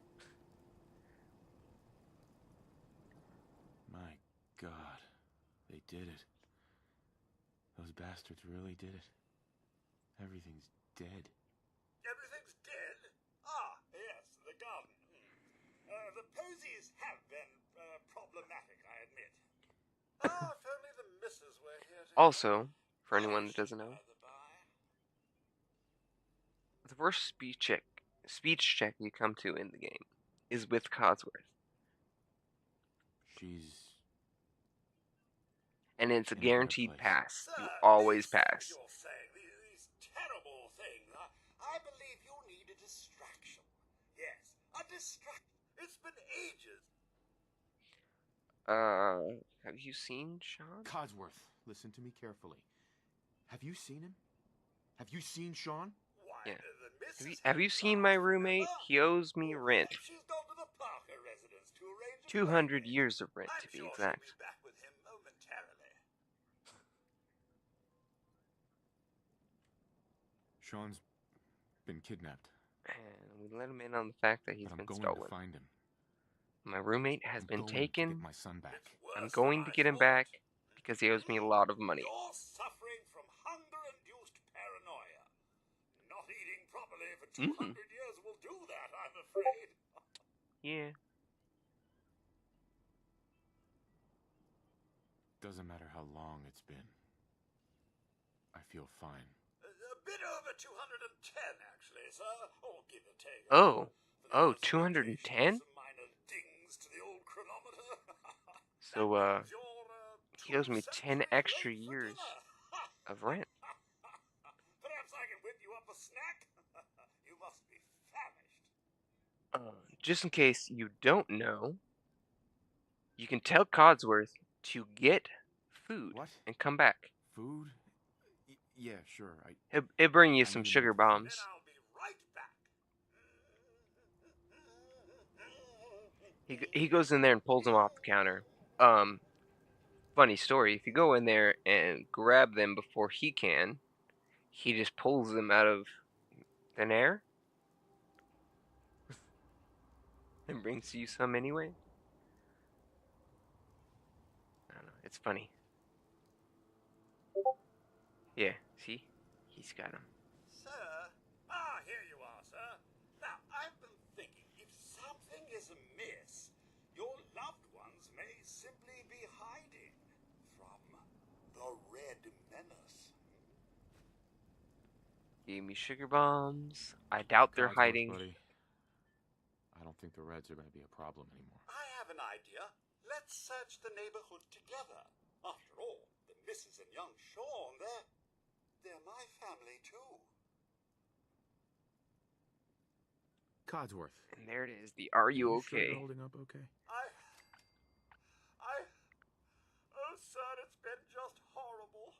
My God, they did it. Those bastards really did it. Everything's dead. Everything's dead? Ah, yes, the garden. The posies have been problematic, I admit. If only the missus were here to... Also, for anyone that doesn't know, the first speech check you come to in the game is with Codsworth. And it's a guaranteed pass. You always pass. You're saying these terrible things. I believe you need a distraction. Yes, a distraction. It's been ages. Have you seen Sean? Codsworth, listen to me carefully. Have you seen him? Have you seen Sean? Yeah. Have you seen my roommate? He owes me rent. She's gone to the Parker residence to arrange 200 years of rent, to be exact. She'll be back with him momentarily. Sean's been kidnapped. And we let him in on the fact that he's been going stolen. to find him. My roommate has been going taken. To get my son back. I'm going to get him back because he owes me a lot of money. You're suffering from hunger-induced paranoia. Not eating properly for 200 years will do that, I'm afraid. Yeah. Doesn't matter how long it's been. I feel fine. A bit over 210, actually, sir. Oh, give or take. Oh. Oh, 210? Some minor dings to the old chronometer. So, he owes me 10 extra years of rent. Perhaps I can whip you up a snack? You must be famished. Just in case you don't know, you can tell Codsworth to get food and come back. Food? Yeah, sure. He'll bring you some sugar bombs. Then I'll be right back. He goes in there and pulls them off the counter. Funny story, if you go in there and grab them before he can, he just pulls them out of thin air and brings you some anyway. I don't know, it's funny. Yeah, see? He's got them. Sir? Here you are, sir. Now, I've been thinking, if something is amiss, your loved ones may simply be hiding from the Red Menace. Gave me sugar bombs. I doubt they're Codsworth, hiding. buddy. I don't think the Reds are going to be a problem anymore. I have an idea. Let's search the neighborhood together. After all, the Mrs. and young Sean, they're my family, too. Codsworth. And there it is, the Are You Sure Okay? you're holding up okay? Oh, sir, it's been just horrible.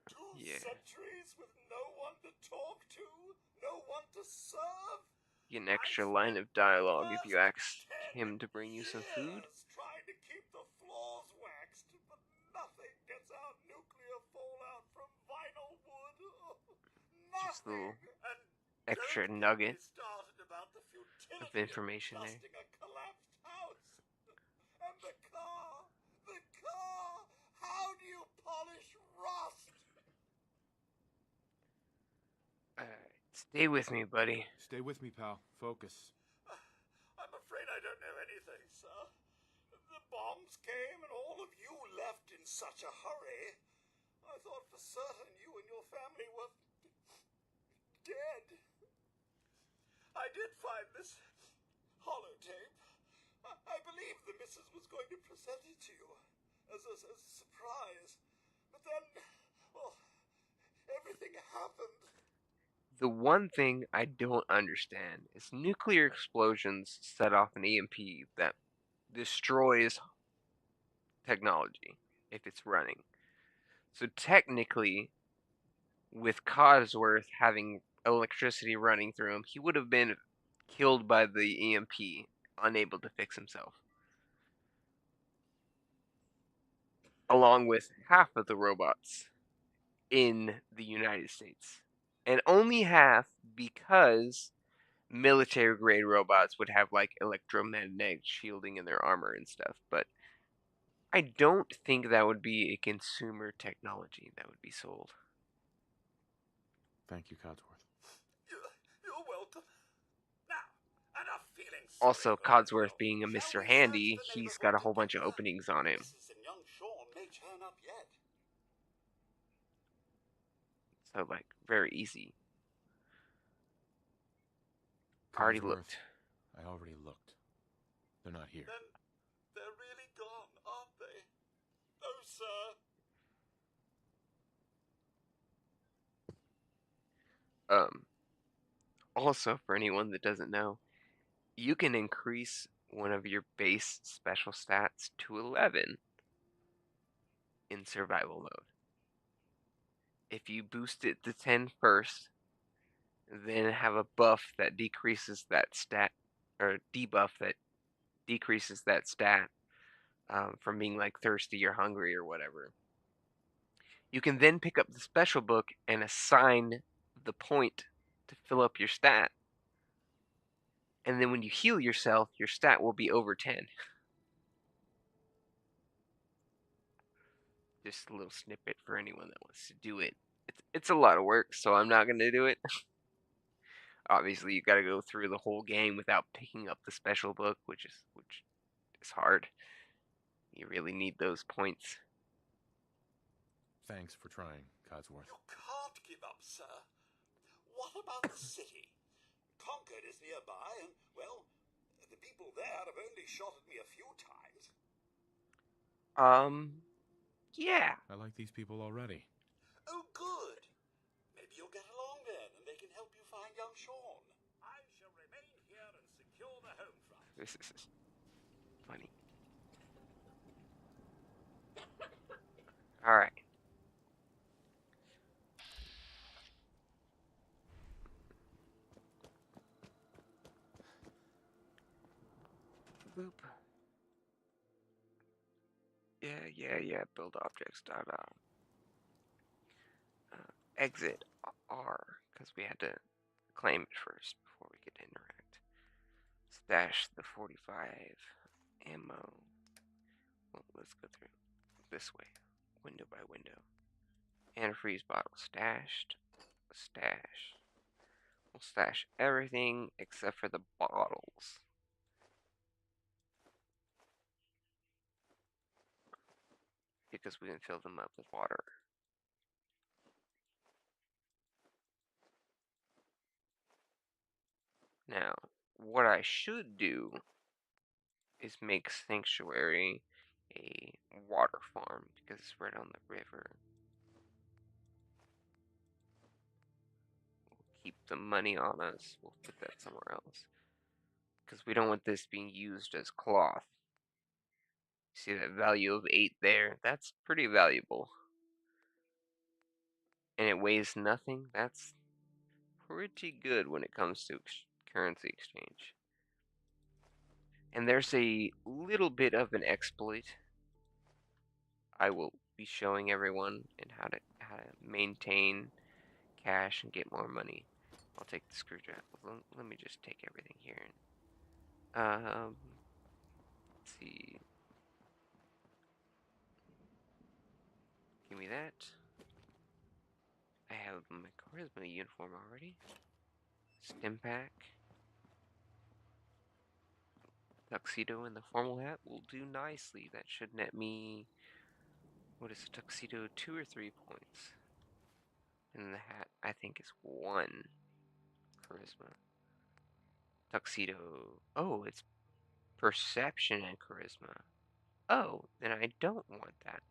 2 Yeah. centuries with no one to talk to, no one to serve. Get an extra line of dialogue if you ask him to bring you some food. Trying to keep the floors waxed, but nothing gets out nuclear fallout from vinyl wood. Just a little And extra nugget started about the futility of information there. dusting a collapsed house. And the car, how do you polish rust? Stay with me, buddy. Stay with me, pal. Focus. I'm afraid I don't know anything, sir. The bombs came and all of you left in such a hurry. I thought for certain you and your family were dead. I did find this holotape. I believe the missus was going to present it to you as a surprise. But then, well, everything happened. The one thing I don't understand is nuclear explosions set off an EMP that destroys technology if it's running. So technically, with Codsworth having electricity running through him, he would have been killed by the EMP, unable to fix himself. Along with half of the robots in the United States. And only half because military grade robots would have like electromagnetic shielding in their armor and stuff. But I don't think that would be a consumer technology that would be sold. Thank you, Codsworth. You're welcome. Now, enough feeling Also, Codsworth being a Mr. Handy, he's got a whole bunch of openings on him. Mrs. and young Sean may turn up yet. So, like, very easy. Already Codsworth, looked. I already looked. They're not here. Then they're really gone, aren't they? No, sir. Also, for anyone that doesn't know, you can increase one of your base special stats to 11 in survival mode. If you boost it to 10 first, then have a buff that decreases that stat, or debuff that decreases that stat from being like thirsty or hungry or whatever. You can then pick up the special book and assign the point to fill up your stat. And then when you heal yourself, your stat will be over 10. Just a little snippet for anyone that wants to do it. It's a lot of work, so I'm not going to do it. Obviously, you got to go through the whole game without picking up the special book, which is hard. You really need those points. Thanks for trying, Codsworth. You can't give up, sir. What about the city? Concord is nearby, and, well, the people there have only shot at me a few times. Yeah. I like these people already. Oh, good. Maybe you'll get along then, and they can help you find young Sean. I shall remain here and secure the home front. This is funny. Alright. Boop. Yeah. Build objects. Exit R, because we had to claim it first before we could interact. Stash the 45 ammo. Well, let's go through this way, window by window. Antifreeze bottle stashed. Stash. We'll stash everything except for the bottles. Because we can fill them up with water. Now, what I should do is make Sanctuary a water farm because it's right on the river. We'll keep the money on us. We'll put that somewhere else. Because we don't want this being used as cloth. See that value of 8 there? That's pretty valuable. And it weighs nothing? That's pretty good when it comes to currency exchange. And there's a little bit of an exploit I will be showing everyone in how to maintain cash and get more money. I'll take the screwdriver. Let me just take everything here. Let's see. Give me that. I have my charisma uniform already. Stim pack. Tuxedo and the formal hat will do nicely. That should net me What is a tuxedo? 2 or 3 points. And the hat, I think, is 1 charisma. Tuxedo. Oh, it's perception and charisma. Oh, then I don't want that.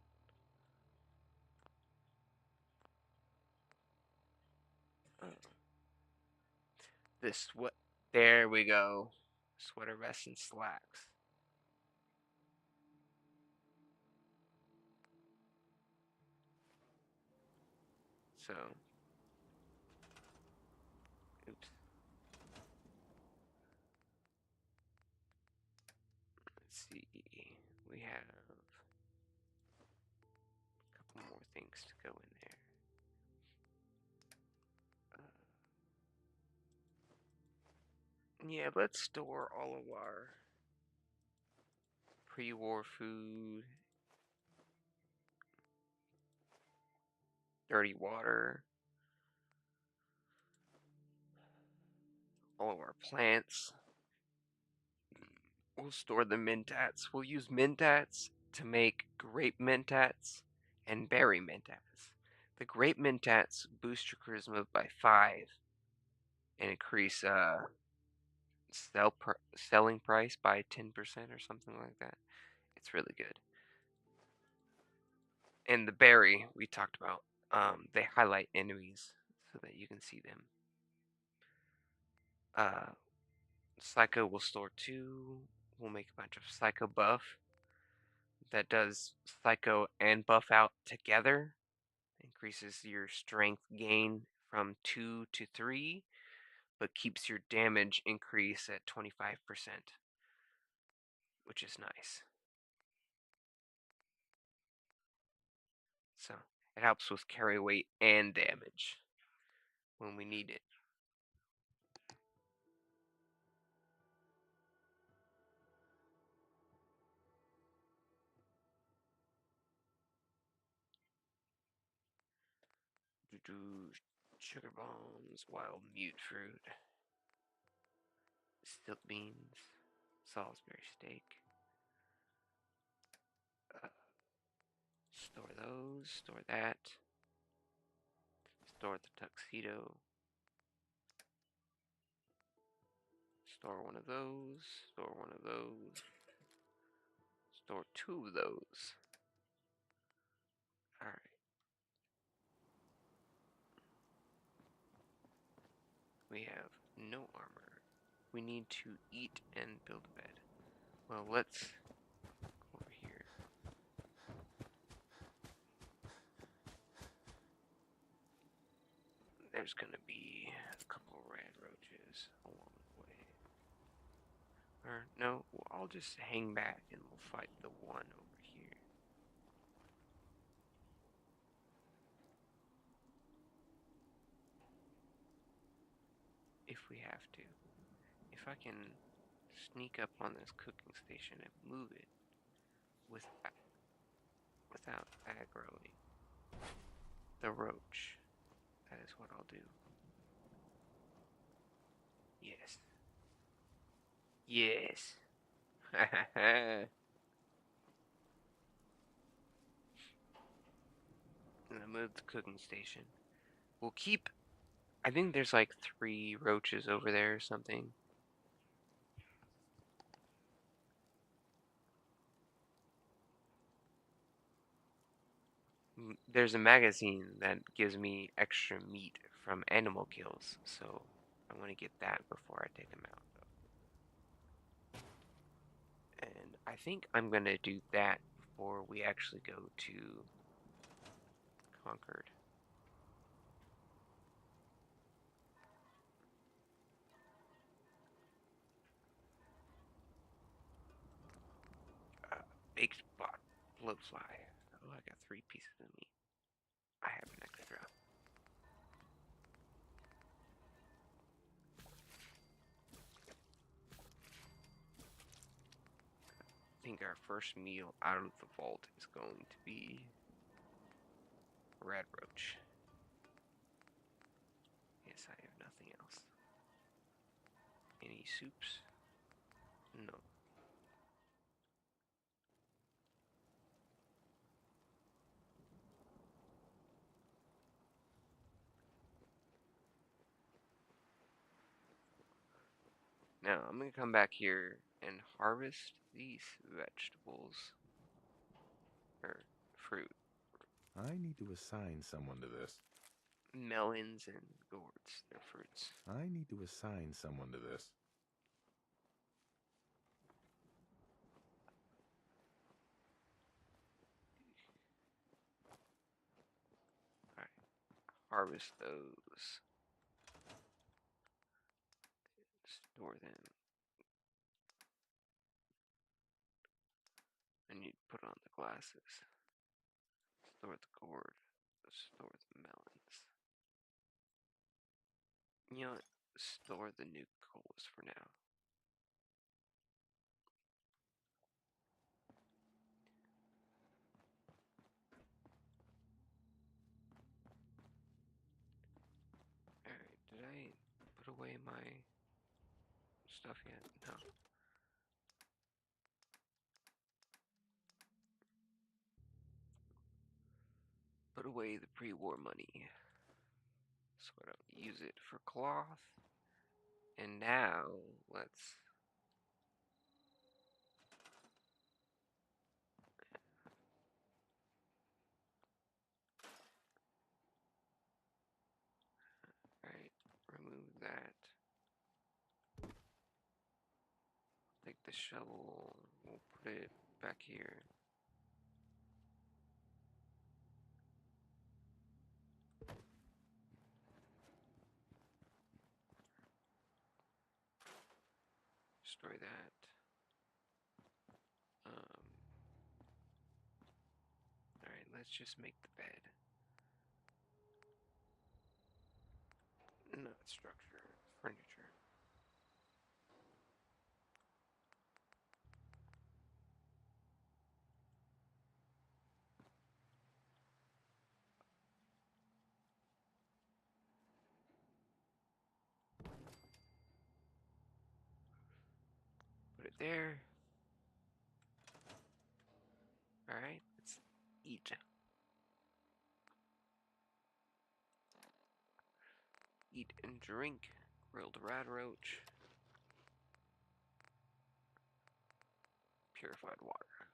Oh. This what? There we go. Sweater vest and slacks. So, oops. Let's see. We have a couple more things to go in there. Yeah, let's store all of our pre-war food, dirty water, all of our plants. We'll store the mentats. We'll use mentats to make grape mentats and berry mentats. The grape mentats boost your charisma by 5 and increase selling price by 10% or something like that. It's really good. And the berry we talked about, they highlight enemies so that you can see them. Psycho will store 2. We'll make a bunch of Psycho buff that does Psycho and buff out together. Increases your strength gain from 2 to 3, but keeps your damage increase at 25%, which is nice. So it helps with carry weight and damage when we need it. Sugar bombs, wild mute fruit, silk beans, Salisbury steak. Store those, store that, store the tuxedo, store one of those, store one of those, store 2 of those. Alright. We have no armor. We need to eat and build a bed. Well, let's go over here. There's gonna be a couple red roaches along the way. Or, no, I'll just hang back and we'll fight the one over here. If we have to. If I can sneak up on this cooking station and move it without aggroing the roach, that is what I'll do. Yes. Yes. And I moved the cooking station. We'll keep, I think there's like 3 roaches over there or something. There's a magazine that gives me extra meat from animal kills, so I want to get that before I take them out. And I think I'm going to do that before we actually go to Concord. Baked bot blowfly. Oh, I got 3 pieces of meat. I have an extra. I think our first meal out of the vault is going to be red roach. Yes, I have nothing else. Any soups? No. Now, I'm gonna come back here and harvest these vegetables. Or fruit. I need to assign someone to this. Melons and gourds, they're fruits. I need to assign someone to this. Alright, harvest those. Store them. And you put on the glasses. Store the gourd. Store the melons. You know what? Store the new coals for now. Alright, did I put away my stuff yet? No. Put away the pre-war money. So I don't use it for cloth. And now, let's... Alright, remove that. Take the shovel, we'll put it back here. Destroy that. Alright, let's just make the bed. Not structure, furniture. Put it there. Alright, let's eat. Eat and drink. Grilled rat roach. Purified water.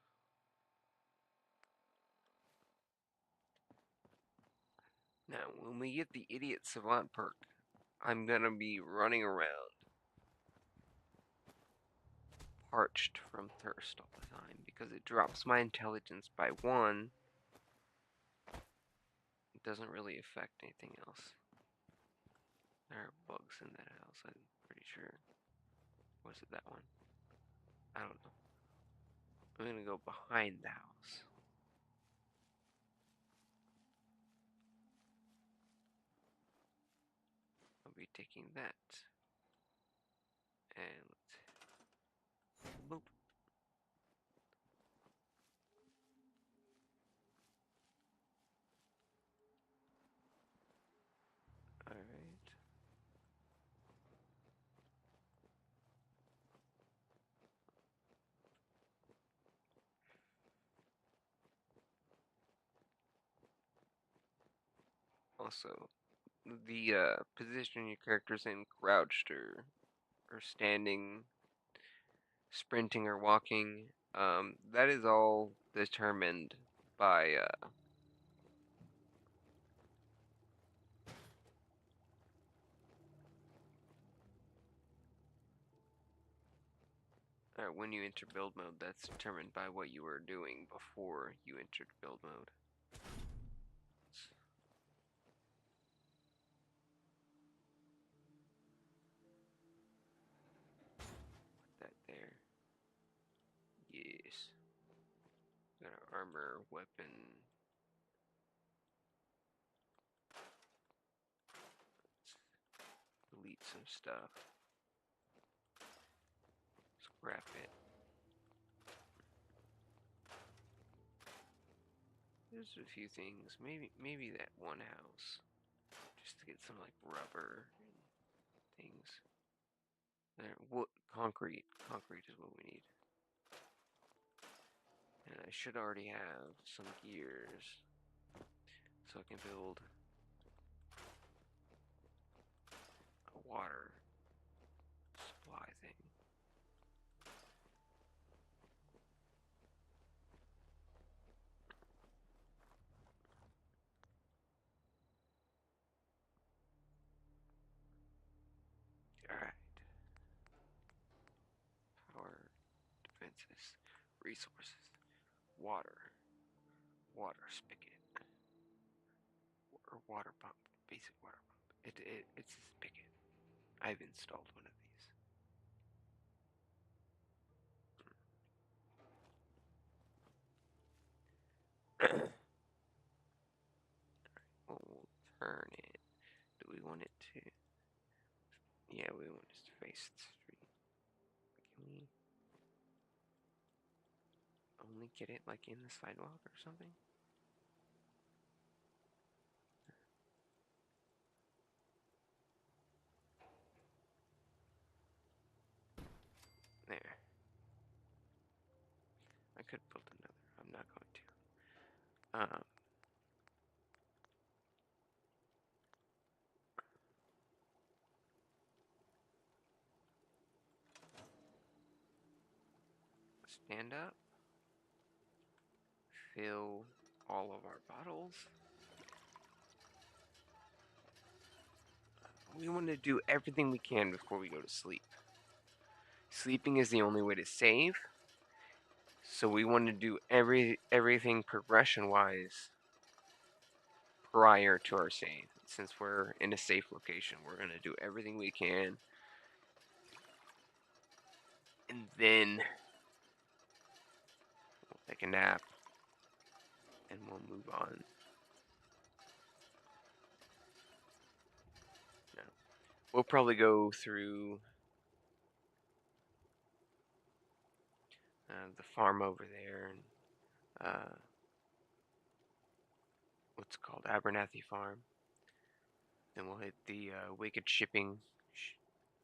Now, when we get the Idiot Savant perk, I'm gonna be running around parched from thirst all the time because it drops my intelligence by 1. It doesn't really affect anything else. There are bugs in that house, I'm pretty sure. Was it that one? I don't know. I'm gonna go behind the house. I'll be taking that. And let's boop. Alright. Also, the position your character's in, crouched or standing, sprinting or walking, that is all determined by when you enter build mode. That's determined by what you were doing before you entered build mode. Put that there. Yes. Got our armor, weapon. Let's delete some stuff. Scrap it. There's a few things. Maybe that one house. Just to get some like rubber and things. There, wood, concrete. Concrete is what we need. And I should already have some gears, so I can build a water supply thing. Resources. Resources. Water. Water spigot. Or water pump. Basic water pump. It's a spigot. I've installed one of these. Well, we'll turn it. Do we want it to? Yeah, we want it to face the street. Can we only get it like in the sidewalk or something? There. I could build another. I'm not going to. Stand up. Fill all of our bottles. We want to do everything we can before we go to sleep. Sleeping is the only way to save. So we want to do everything progression-wise prior to our save. Since we're in a safe location, we're going to do everything we can. And then we'll take a nap. And we'll move on. No. We'll probably go through the farm over there. And what's it called? Abernathy Farm. Then we'll hit the Wicked Shipping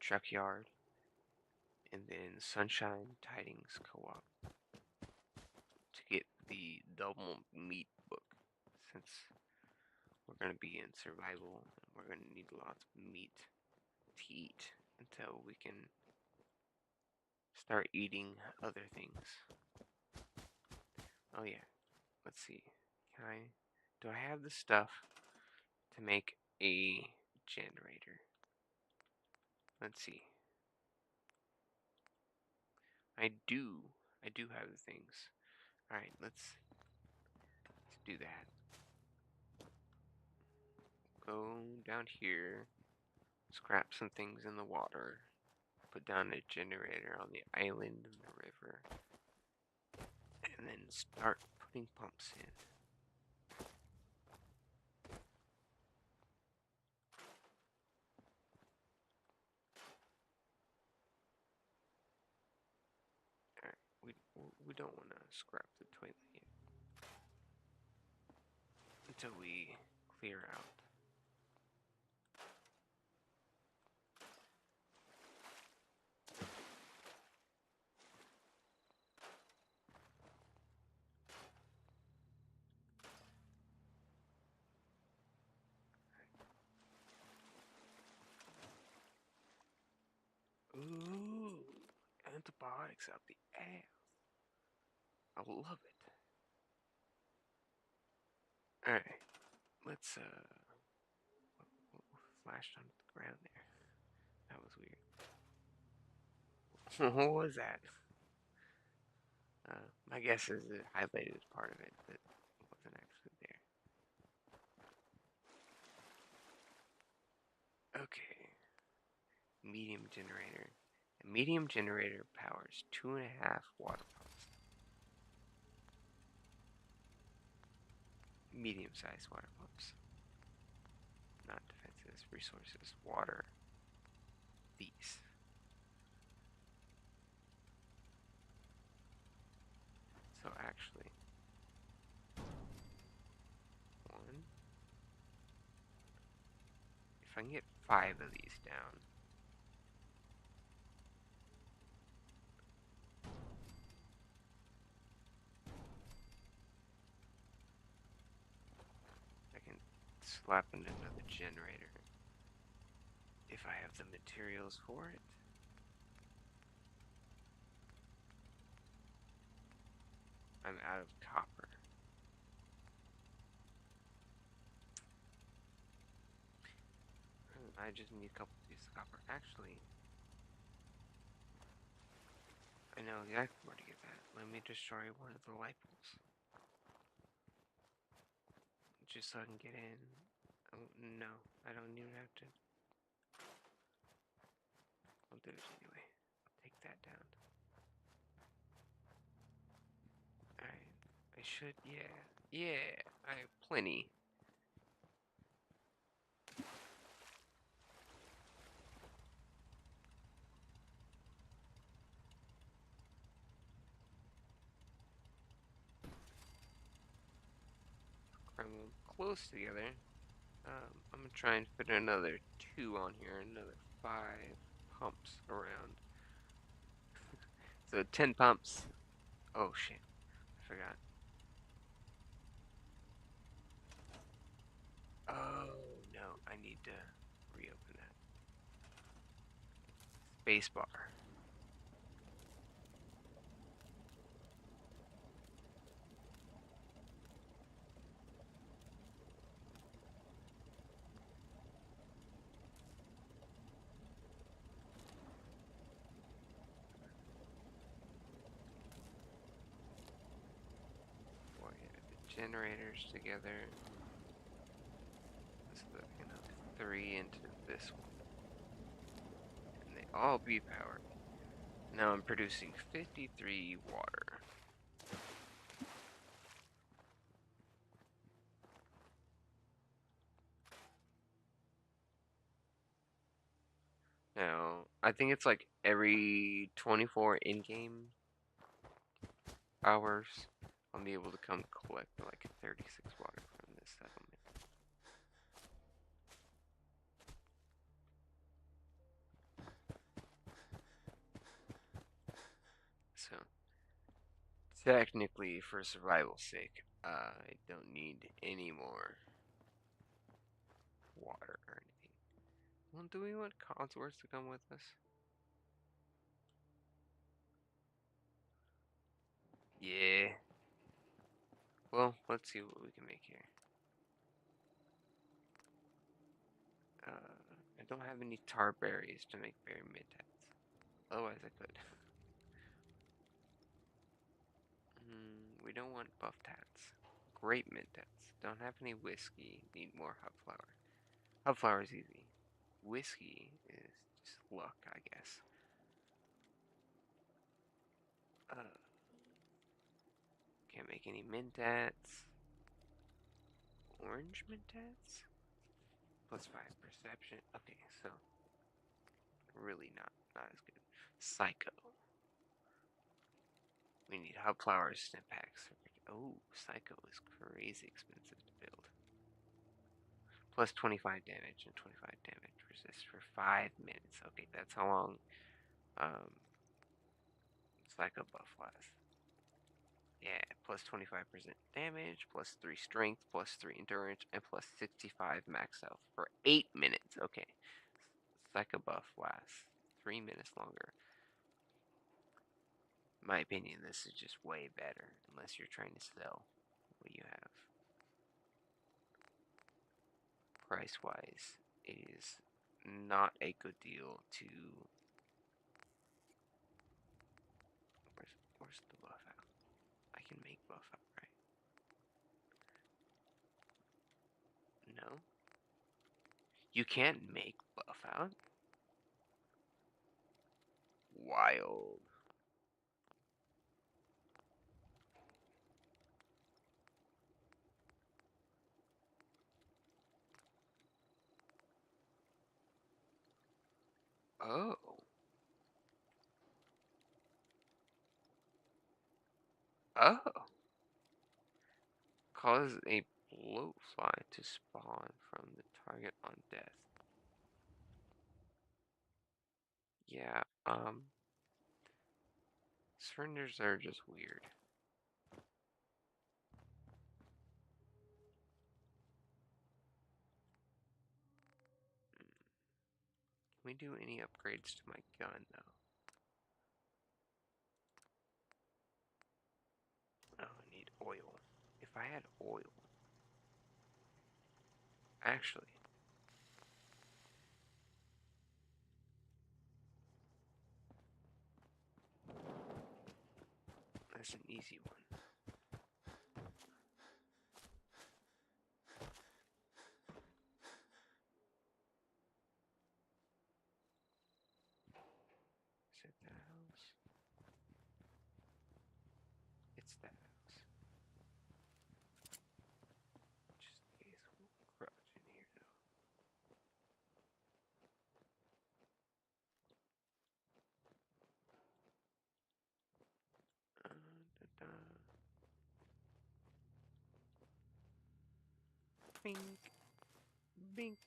truck yard. And then Sunshine Tidings Co-op to get the double meat book, since we're going to be in survival and we're going to need lots of meat to eat until we can start eating other things. Oh yeah, let's see. Do I have the stuff to make a generator? Let's see. I do have the things. Alright, let's do that. Go down here, scrap some things in the water, put down a generator on the island in the river, and then start putting pumps in. Alright, we don't want to scrap the toilet yet until we clear out. Ooh, antibiotics out the ass. I love it. Alright, let's flashed onto the ground there. That was weird. What was that? My guess is it highlighted part of it, but it wasn't actually there. Okay. Medium generator. A medium generator powers 2.5 water pumps. Medium-sized water pumps. Not defenses, resources, water. These. So actually, 1. If I can get 5 of these down. I can slap in another generator. If I have the materials for it. I'm out of copper. I just need a couple pieces of copper. Actually, I know exactly where to get that. Let me destroy one of the light bulbs. Just so I can get in. Oh, no, I don't even have to. I'll do it anyway. Take that down. Alright. I should, yeah. Yeah, I have plenty. Cram them close together. I'm gonna try and fit another 2 on here, another 5 pumps around. So 10 pumps. Oh shit, I forgot. Oh no, I need to reopen that. Spacebar. Boy, the generators together. Let's put 3 into this one. And they all be powered. Now I'm producing 53 water. Now, I think it's like every 24 in-game hours, I'll be able to come collect like 36 water from this settlement. So, technically, for survival's sake, I don't need any more water or anything. Well, do we want consorts to come with us? Yeah. Well, let's see what we can make here. I don't have any tar berries to make berry midtats. Otherwise, I could. We don't want buff tats. Grape midtats. Don't have any whiskey. Need more hub flower. Hub flower is easy. Whiskey is just luck, I guess. Can't make any mintats. Orange mintats? +5 perception. Okay, so really not as good. Psycho. We need hub flowers, snip packs. Oh, Psycho is crazy expensive to build. +25 damage and 25 damage resist for 5 minutes. Okay, that's how long Psycho buff lasts. Yeah, +25% damage, +3 strength, +3 endurance, and +65 max health for 8 minutes. Okay, Psycho buff lasts 3 minutes longer. In my opinion, this is just way better, unless you're trying to sell what you have. Price-wise, it is not a good deal to... Where's the buff out? I can make buff out, right? No? You can't make buff out? Wild. Oh. Oh. Cause a blowfly to spawn from the target on death. Yeah, surrenders are just weird. Can we do any upgrades to my gun, though? Oh, I need oil. If I had oil... Actually... an easy one. Is it the house? It's the house. Just in case we'll crouch in here though. Da, da. Bink. Bink.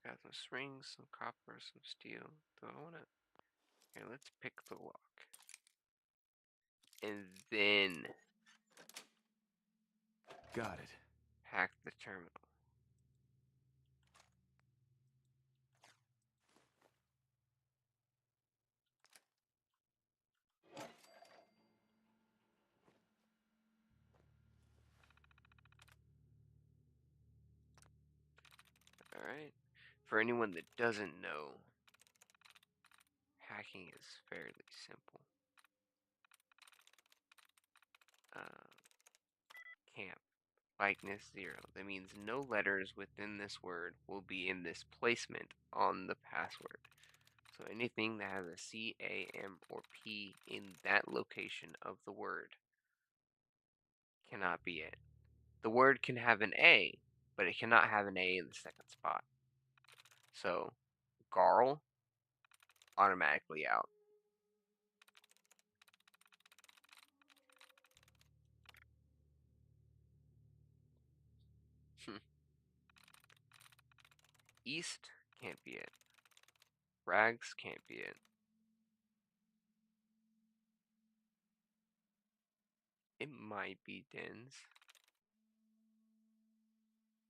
Got some springs, some copper, some steel. Do I wanna... Here, let's pick the lock. And then... Got it. Hack the terminal. Alright. For anyone that doesn't know, hacking is fairly simple. Camp. Likeness 0. That means no letters within this word will be in this placement on the password. So anything that has a C, A, M, or P in that location of the word cannot be it. The word can have an A, but it cannot have an A in the second spot. So, Garl, automatically out. East can't be it. Rags can't be it. It might be Dens.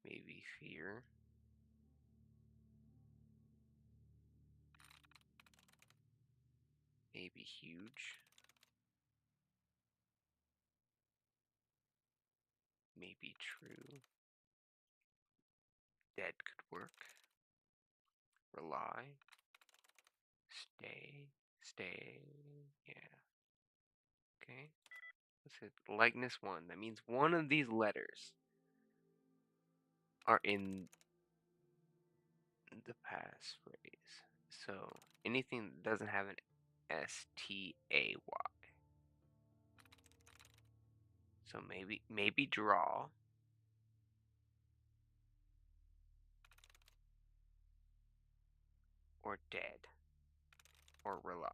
Maybe Fear. Maybe Huge. Maybe True. Dead could work. Rely. Stay. Yeah. Okay. Let's hit likeness 1. That means one of these letters are in the passphrase. So anything that doesn't have an S-T-A-Y. So maybe draw. Or dead. Or rely.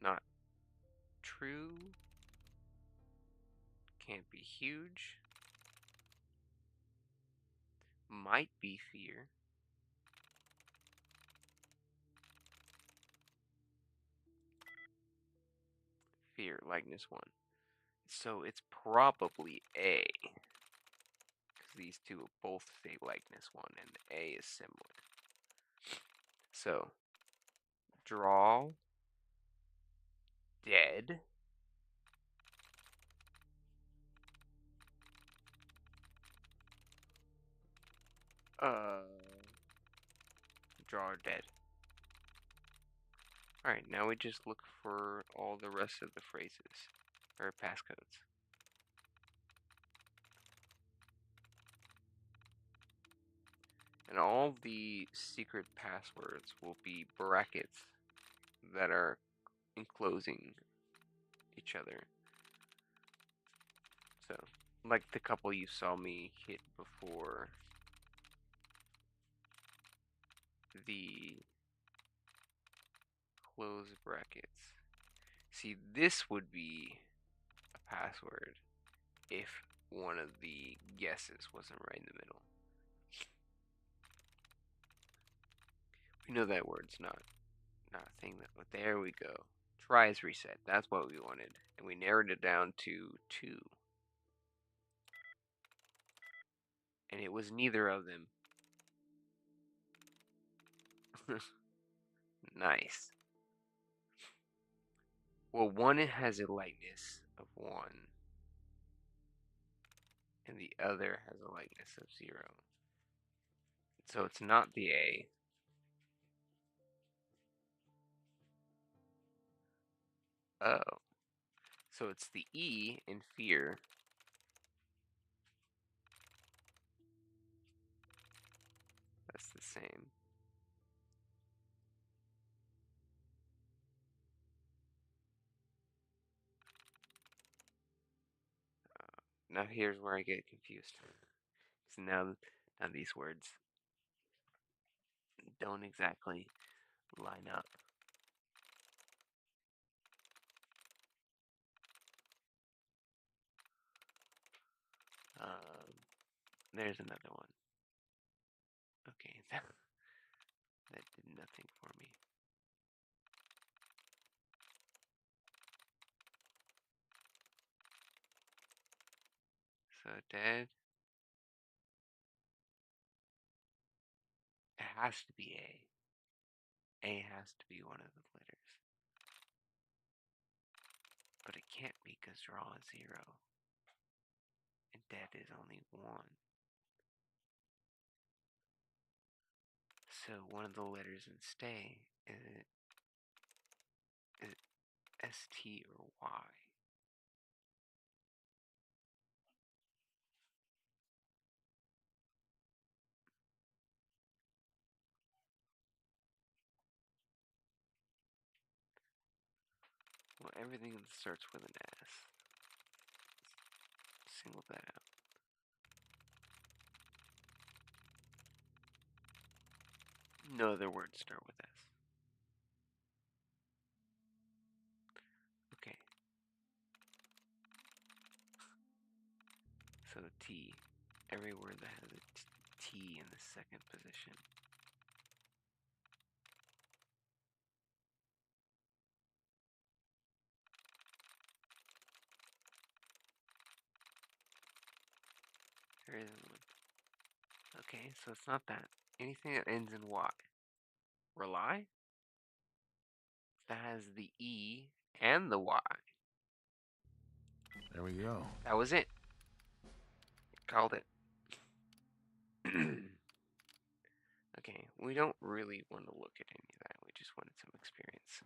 Not true. Can't be huge. Might be fear. Fear, likeness 1. So it's probably A. Because these two both say likeness 1 and A is similar. So, draw, dead, draw dead. Alright, now we just look for all the rest of the phrases, or passcodes. And all the secret passwords will be brackets that are enclosing each other. So, like the couple you saw me hit before, the close brackets. See, this would be a password if one of the guesses wasn't right in the middle. We know that word's not a thing, but there we go. Try as reset. That's what we wanted. And we narrowed it down to 2. And it was neither of them. Nice. Well, one has a lightness of 1. And the other has a lightness of 0. So it's not the A. Oh. So it's the E in fear. That's the same. Now here's where I get confused. So now these words don't exactly line up. There's another one. Okay, that did nothing for me. So dead. It has to be A. A has to be one of the letters. But it can't be because draw is 0. And dead is only 1. So one of the letters in stay is ST or Y. Well, everything that starts with an S. Single that out. No other words start with S. Okay. So T. Every word that has a T in the second position. There isn't one. Okay, so it's not that. Anything that ends in Y. Rely? That has the E and the Y. There we go. That was it. Called it. Okay, we don't really want to look at any of that. We just wanted some experience.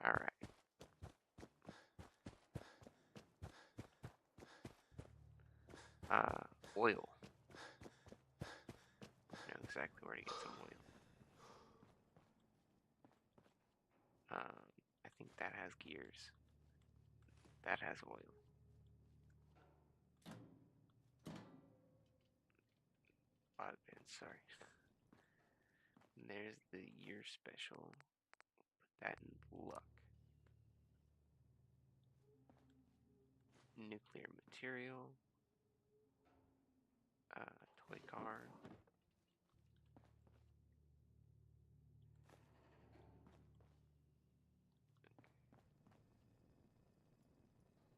Alright. Oil. I know exactly where to get some oil. I think that has gears. That has oil. Odd band, sorry. And there's the year special. Put that in luck. Nuclear material. Toy car.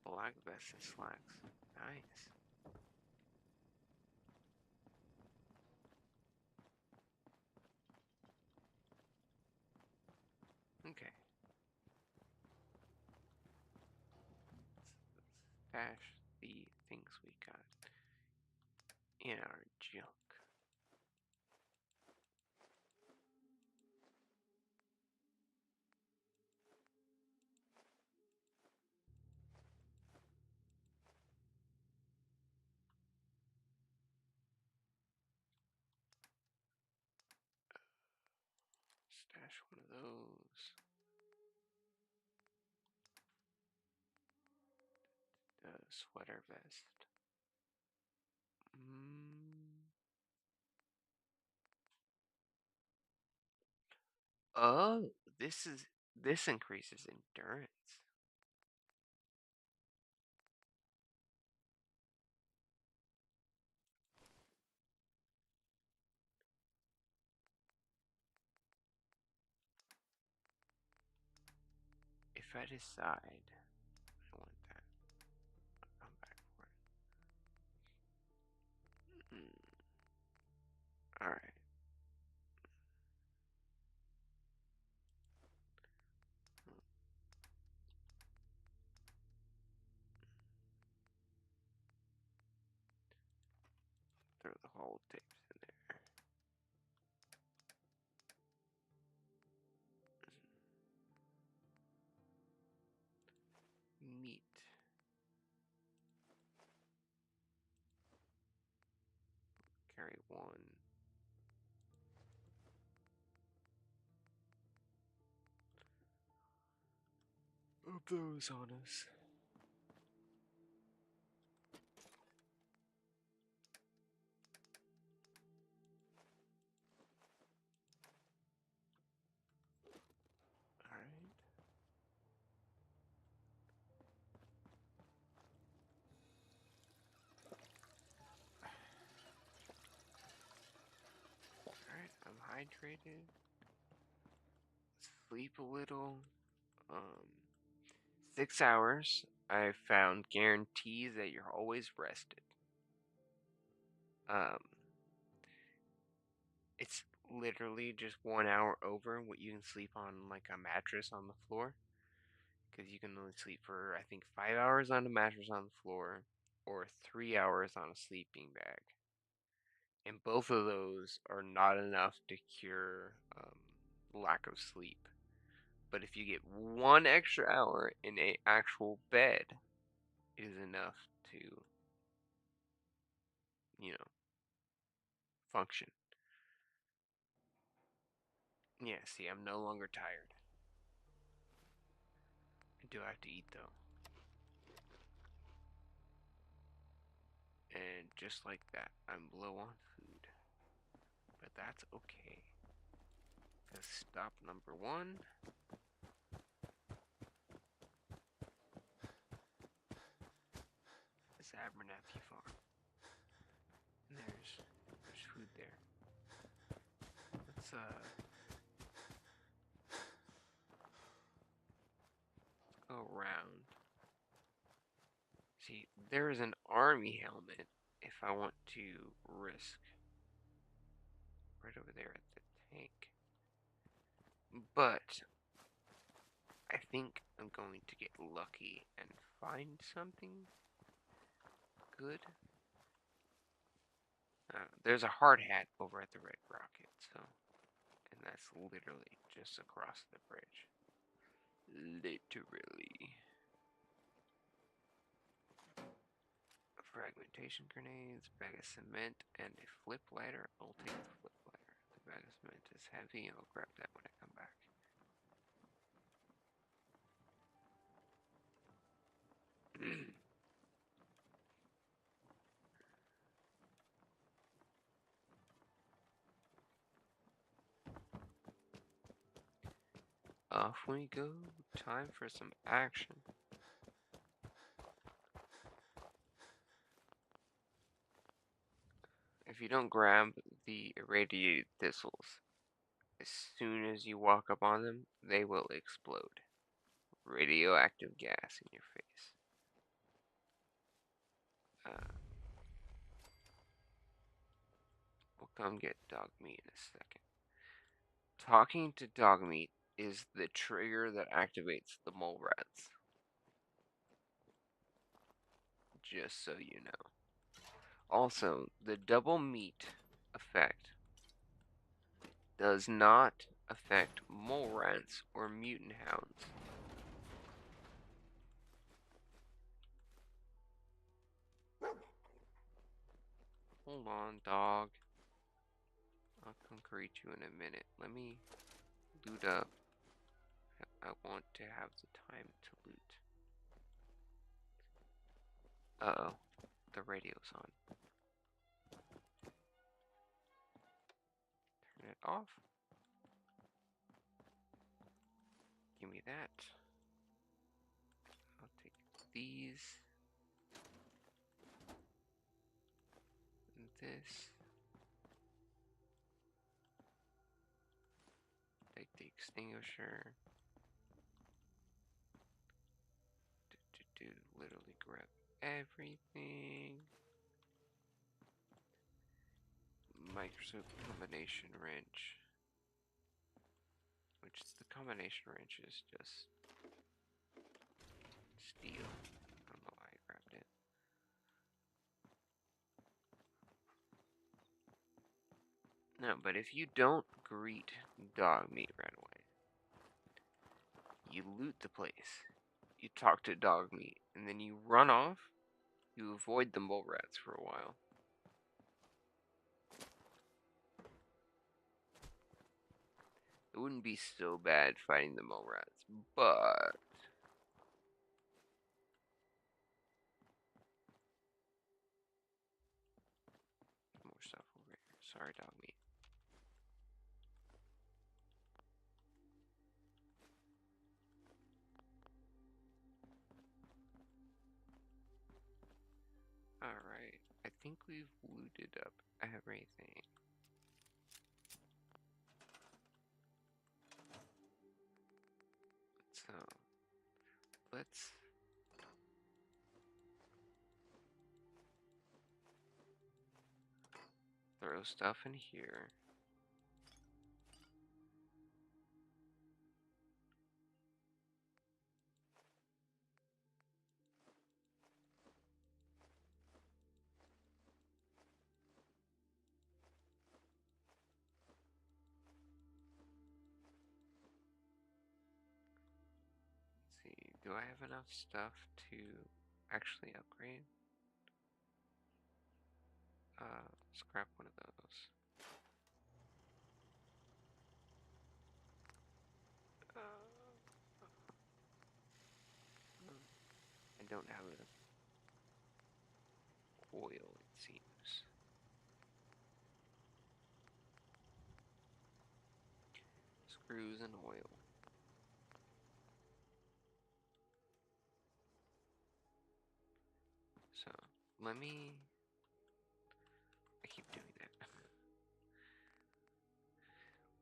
Black vest and slacks. Nice. Okay. Let's stash the things we got in our junk. Stash one of those. The sweater vest. Oh, this increases endurance. If I decide I want that, I'll come back for it. Alright. Throw the whole tapes in there. carry one. Of those on us. Alright, I'm hydrated. Sleep a little. 6 hours. I found guarantees that you're always rested. It's literally just 1 hour over what you can sleep on like a mattress on the floor. Because you can only sleep for, I think, 5 hours on a mattress on the floor or 3 hours on a sleeping bag. And both of those are not enough to cure lack of sleep. But if you get 1 extra hour in an actual bed, it is enough to, function. Yeah, see, I'm no longer tired. I do have to eat, though. And just like that, I'm low on food. But that's okay. Because stop number 1. Is Abernathy Farm. And there's food there. Let's go around. See, there is an army helmet if I want to risk. Right over there at the tank. But I think I'm going to get lucky and find something good. There's a hard hat over at the Red Rocket, and that's literally just across the bridge. Literally. Fragmentation grenades, bag of cement, and a flip lighter. I'll take the flip lighter. The bag of cement is heavy, and I'll grab that when I come back. Off we go. Time for some action. If you don't grab the irradiated thistles, as soon as you walk up on them, they will explode. Radioactive gas in your face. We'll come get Dogmeat in a second. Talking to Dogmeat is the trigger that activates the mole rats. Just so you know. Also, the double meat effect does not affect mole rats or mutant hounds. Hold on, dog. I'll come greet you in a minute. Let me loot up. I want to have the time to loot. Uh-oh. The radio's on. Turn it off. Give me that. I'll take these. And this. Take the extinguisher. Literally grab everything. Microscope combination wrench. Which is the combination wrench is just steel. I don't know why I grabbed it. No, but if you don't greet Dogmeat right away, you loot the place, you talk to Dogmeat, and then you run off, you avoid the mole rats for a while. It wouldn't be so bad fighting the mole rats, but more stuff over here. Sorry, dog meat. Alright, I think we've looted up everything. So, let's throw stuff in here. Let's see, do I have enough stuff to actually upgrade? Scrap one of those. I don't have a oil, it seems. Screws and oil. So, let me... I keep doing that.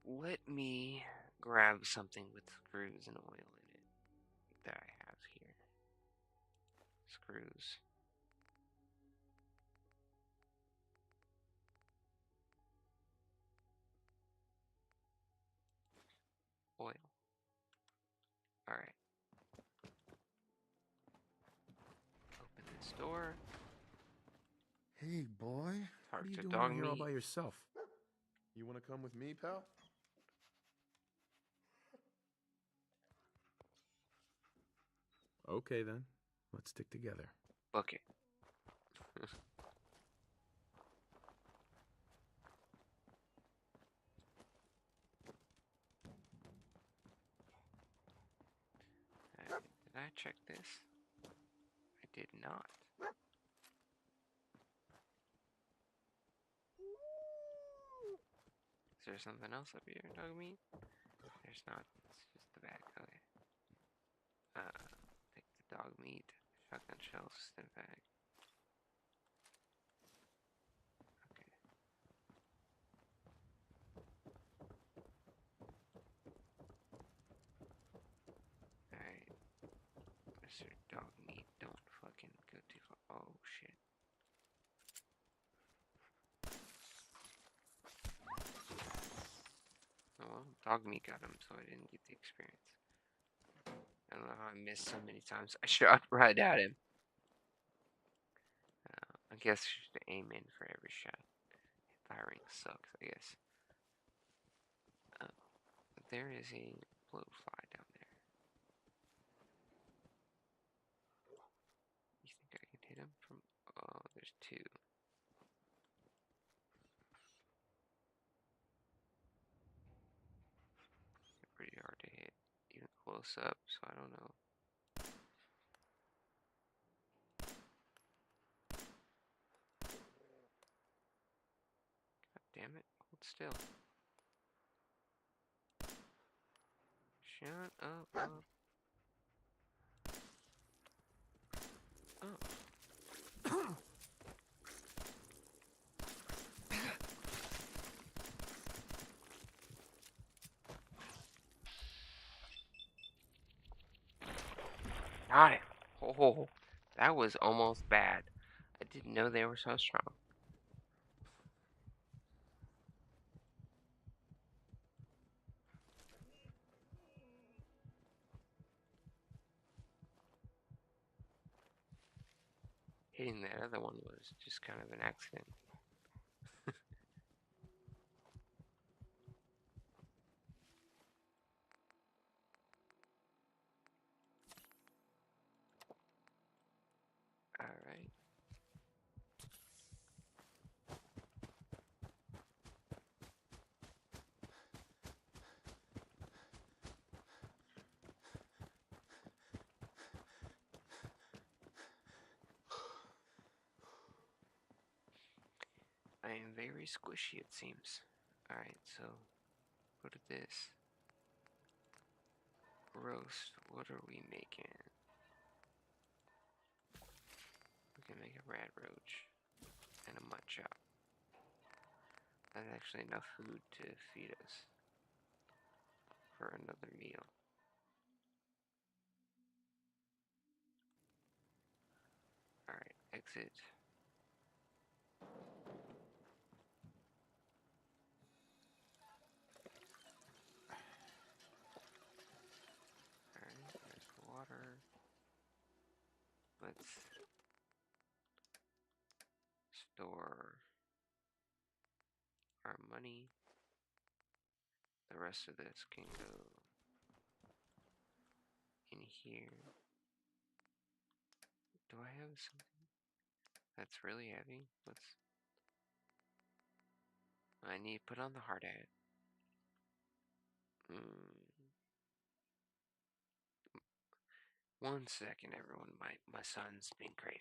Let me grab something with screws and oil in it that I have here. Screws. Oil. Alright. Open this door. Hey, boy. Talk What are you to doing dog out here all meat. by yourself? You want to come with me, pal? Okay, then. Let's stick together. Okay. Did I check this? I did not. Is there something else up here, dog meat? There's not. It's just the bag. Okay. Take the dog meat, shotgun shells, stim bag. Okay. Alright. Mr. Dog meat, don't fucking go too far. Oh shit. Oh well, dog meat got him, so I didn't get the experience. I don't know how I missed so many times. I shot right at him. I guess you should aim in for every shot. Firing sucks, I guess. There is a blowfly down there. You think I can hit him from... Oh, there's two. They're pretty hard to hit, even close up, so I don't know. God damn it, hold still. Shut up. Oh. Got it. Oh, that was almost bad. I didn't know they were so strong. Hitting that other one was just kind of an accident. Alright. I am very squishy, it seems. Alright, so go to this. Roast, what are we making? We can make a rad roach and a mud chop. That's actually enough food to feed us for another meal. Alright, exit. Alright, there's the water. Let's store our money. The rest of this can go in here. Do I have something that's really heavy? I need to put on the hard hat. One second, everyone. My son's being crazy.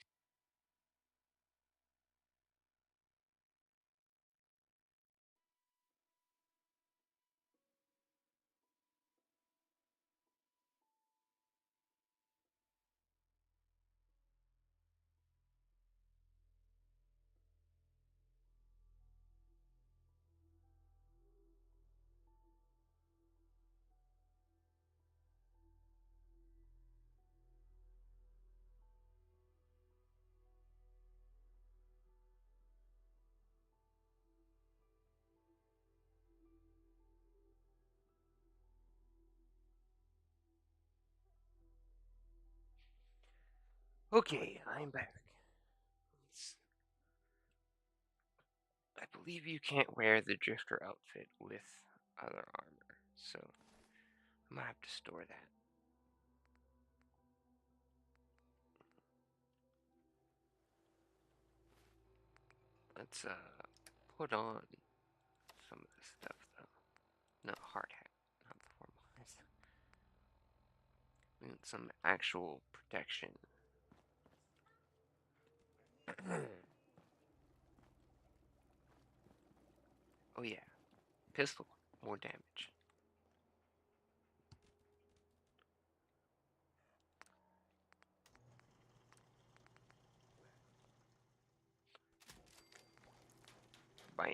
Okay, I'm back. I believe you can't wear the drifter outfit with other armor, so I'm gonna have to store that. Let's put on some of this stuff though. No, hard hat, not the formalized. We want some actual protection. Oh yeah, pistol, more damage. Bam.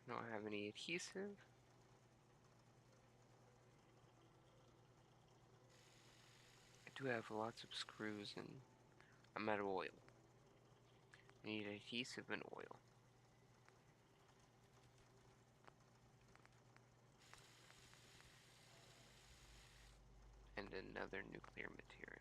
I don't have any adhesive. I do have lots of screws and I'm out of oil. I need adhesive and oil. And another nuclear material.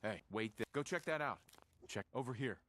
Hey, wait there. Go check that out. Check over here.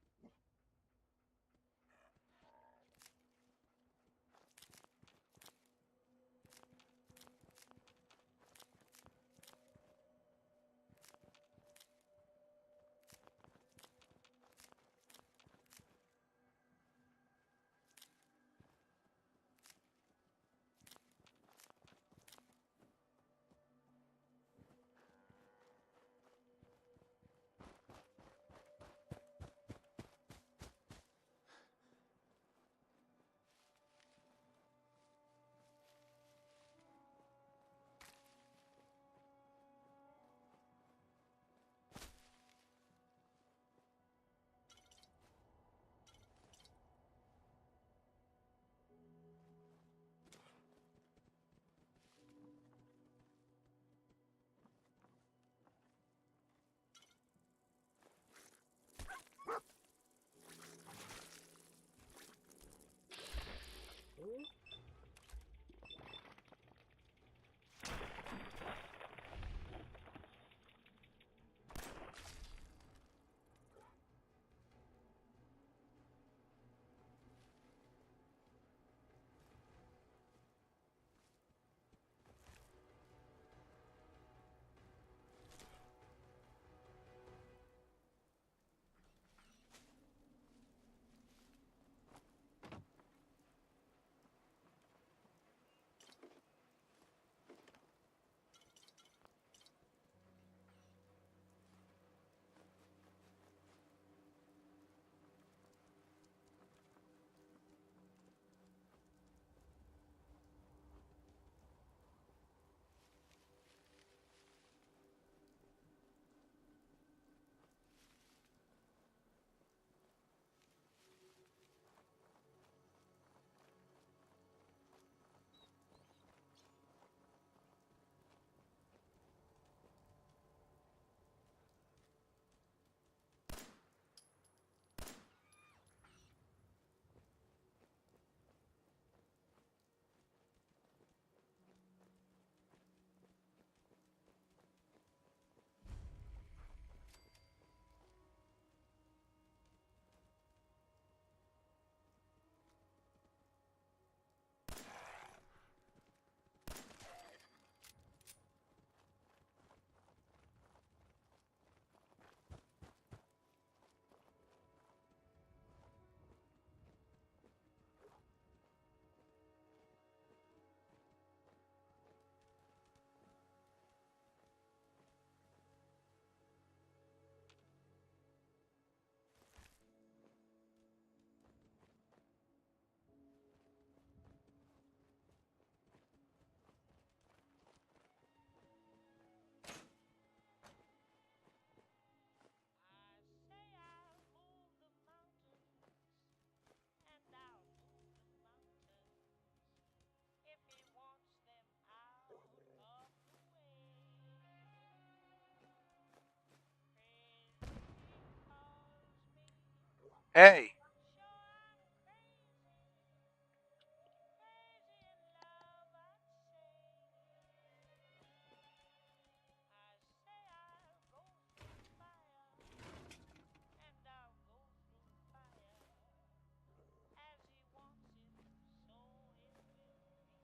Hey!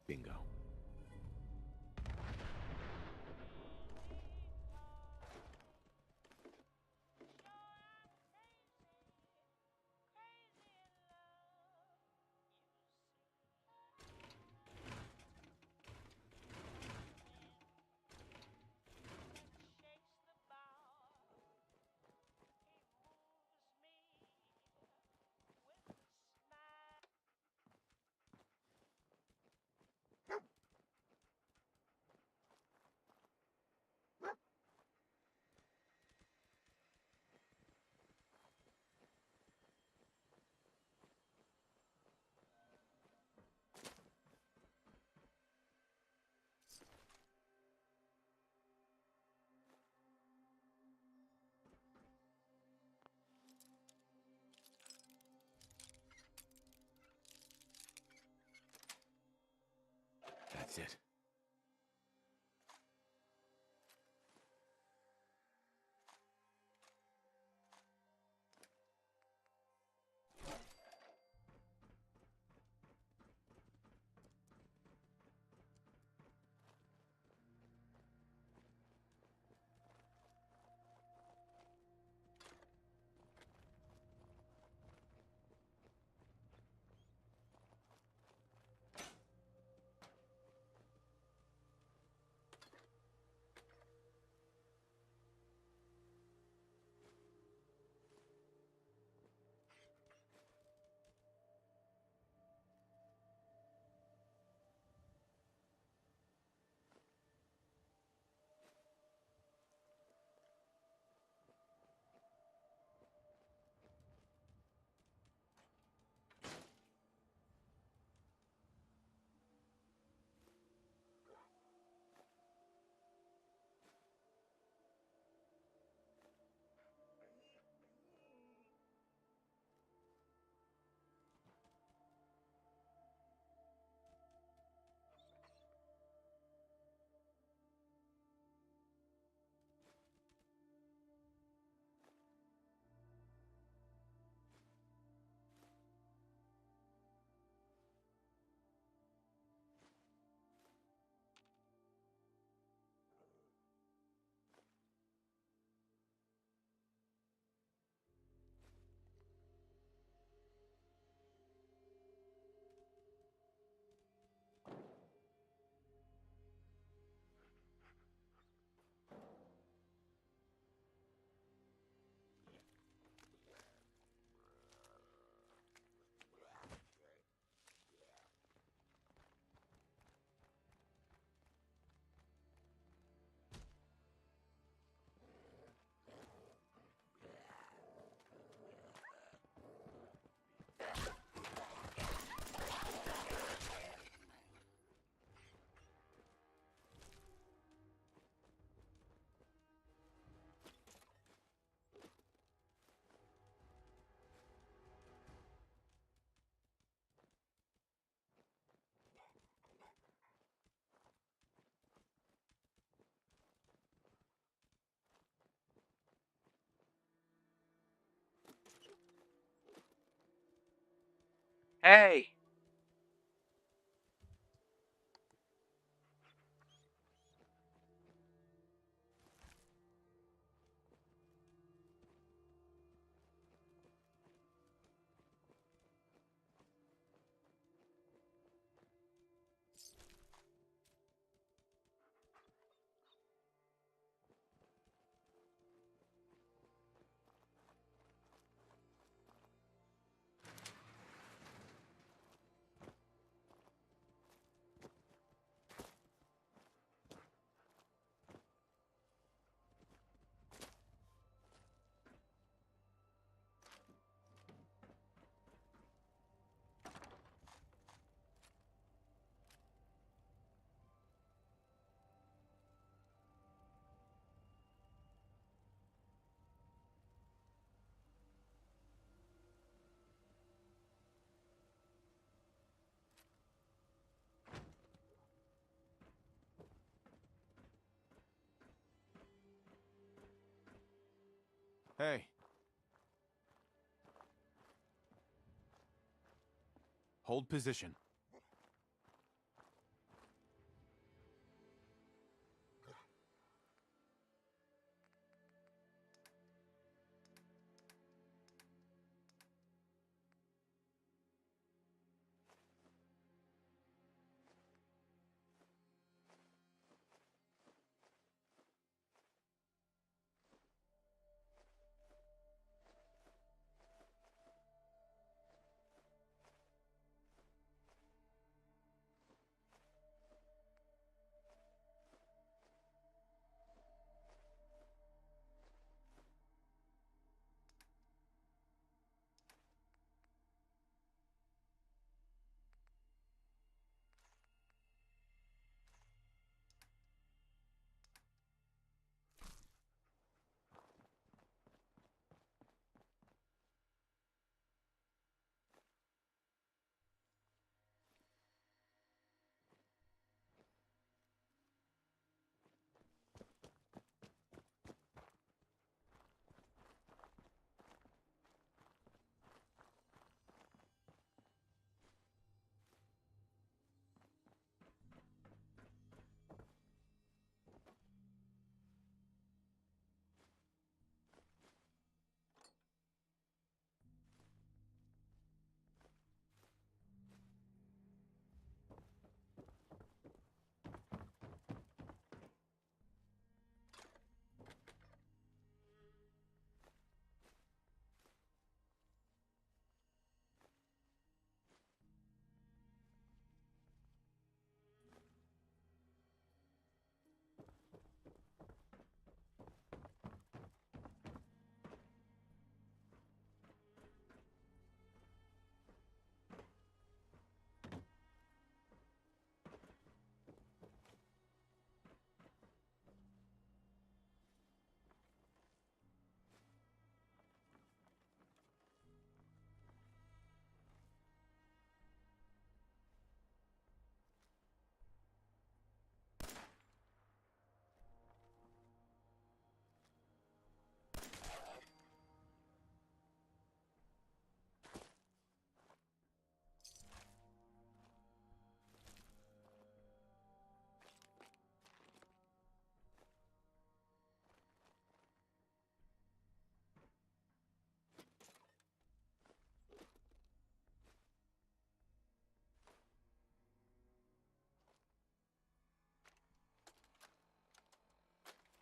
Bingo. That's it. Hey! Hey. Hold position.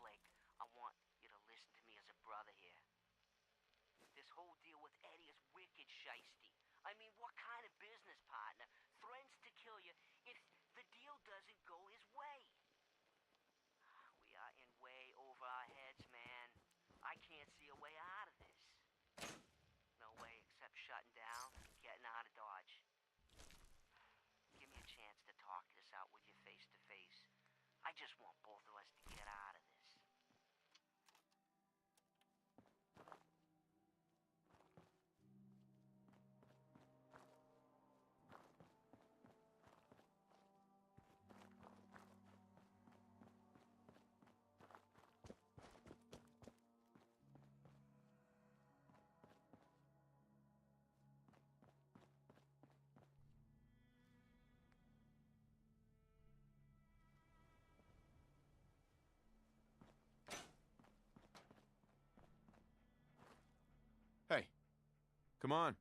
Blake, I want you to listen to me as a brother here. This whole deal with Eddie is wicked shiesty. I mean, what kind of business partner threatens to kill you if the deal doesn't go his way? We are in way over our heads, man. I can't see a way out of this. No way except shutting down and getting out of Dodge. Give me a chance to talk this out with you face to face. I just want both of us to get out of this. Come on.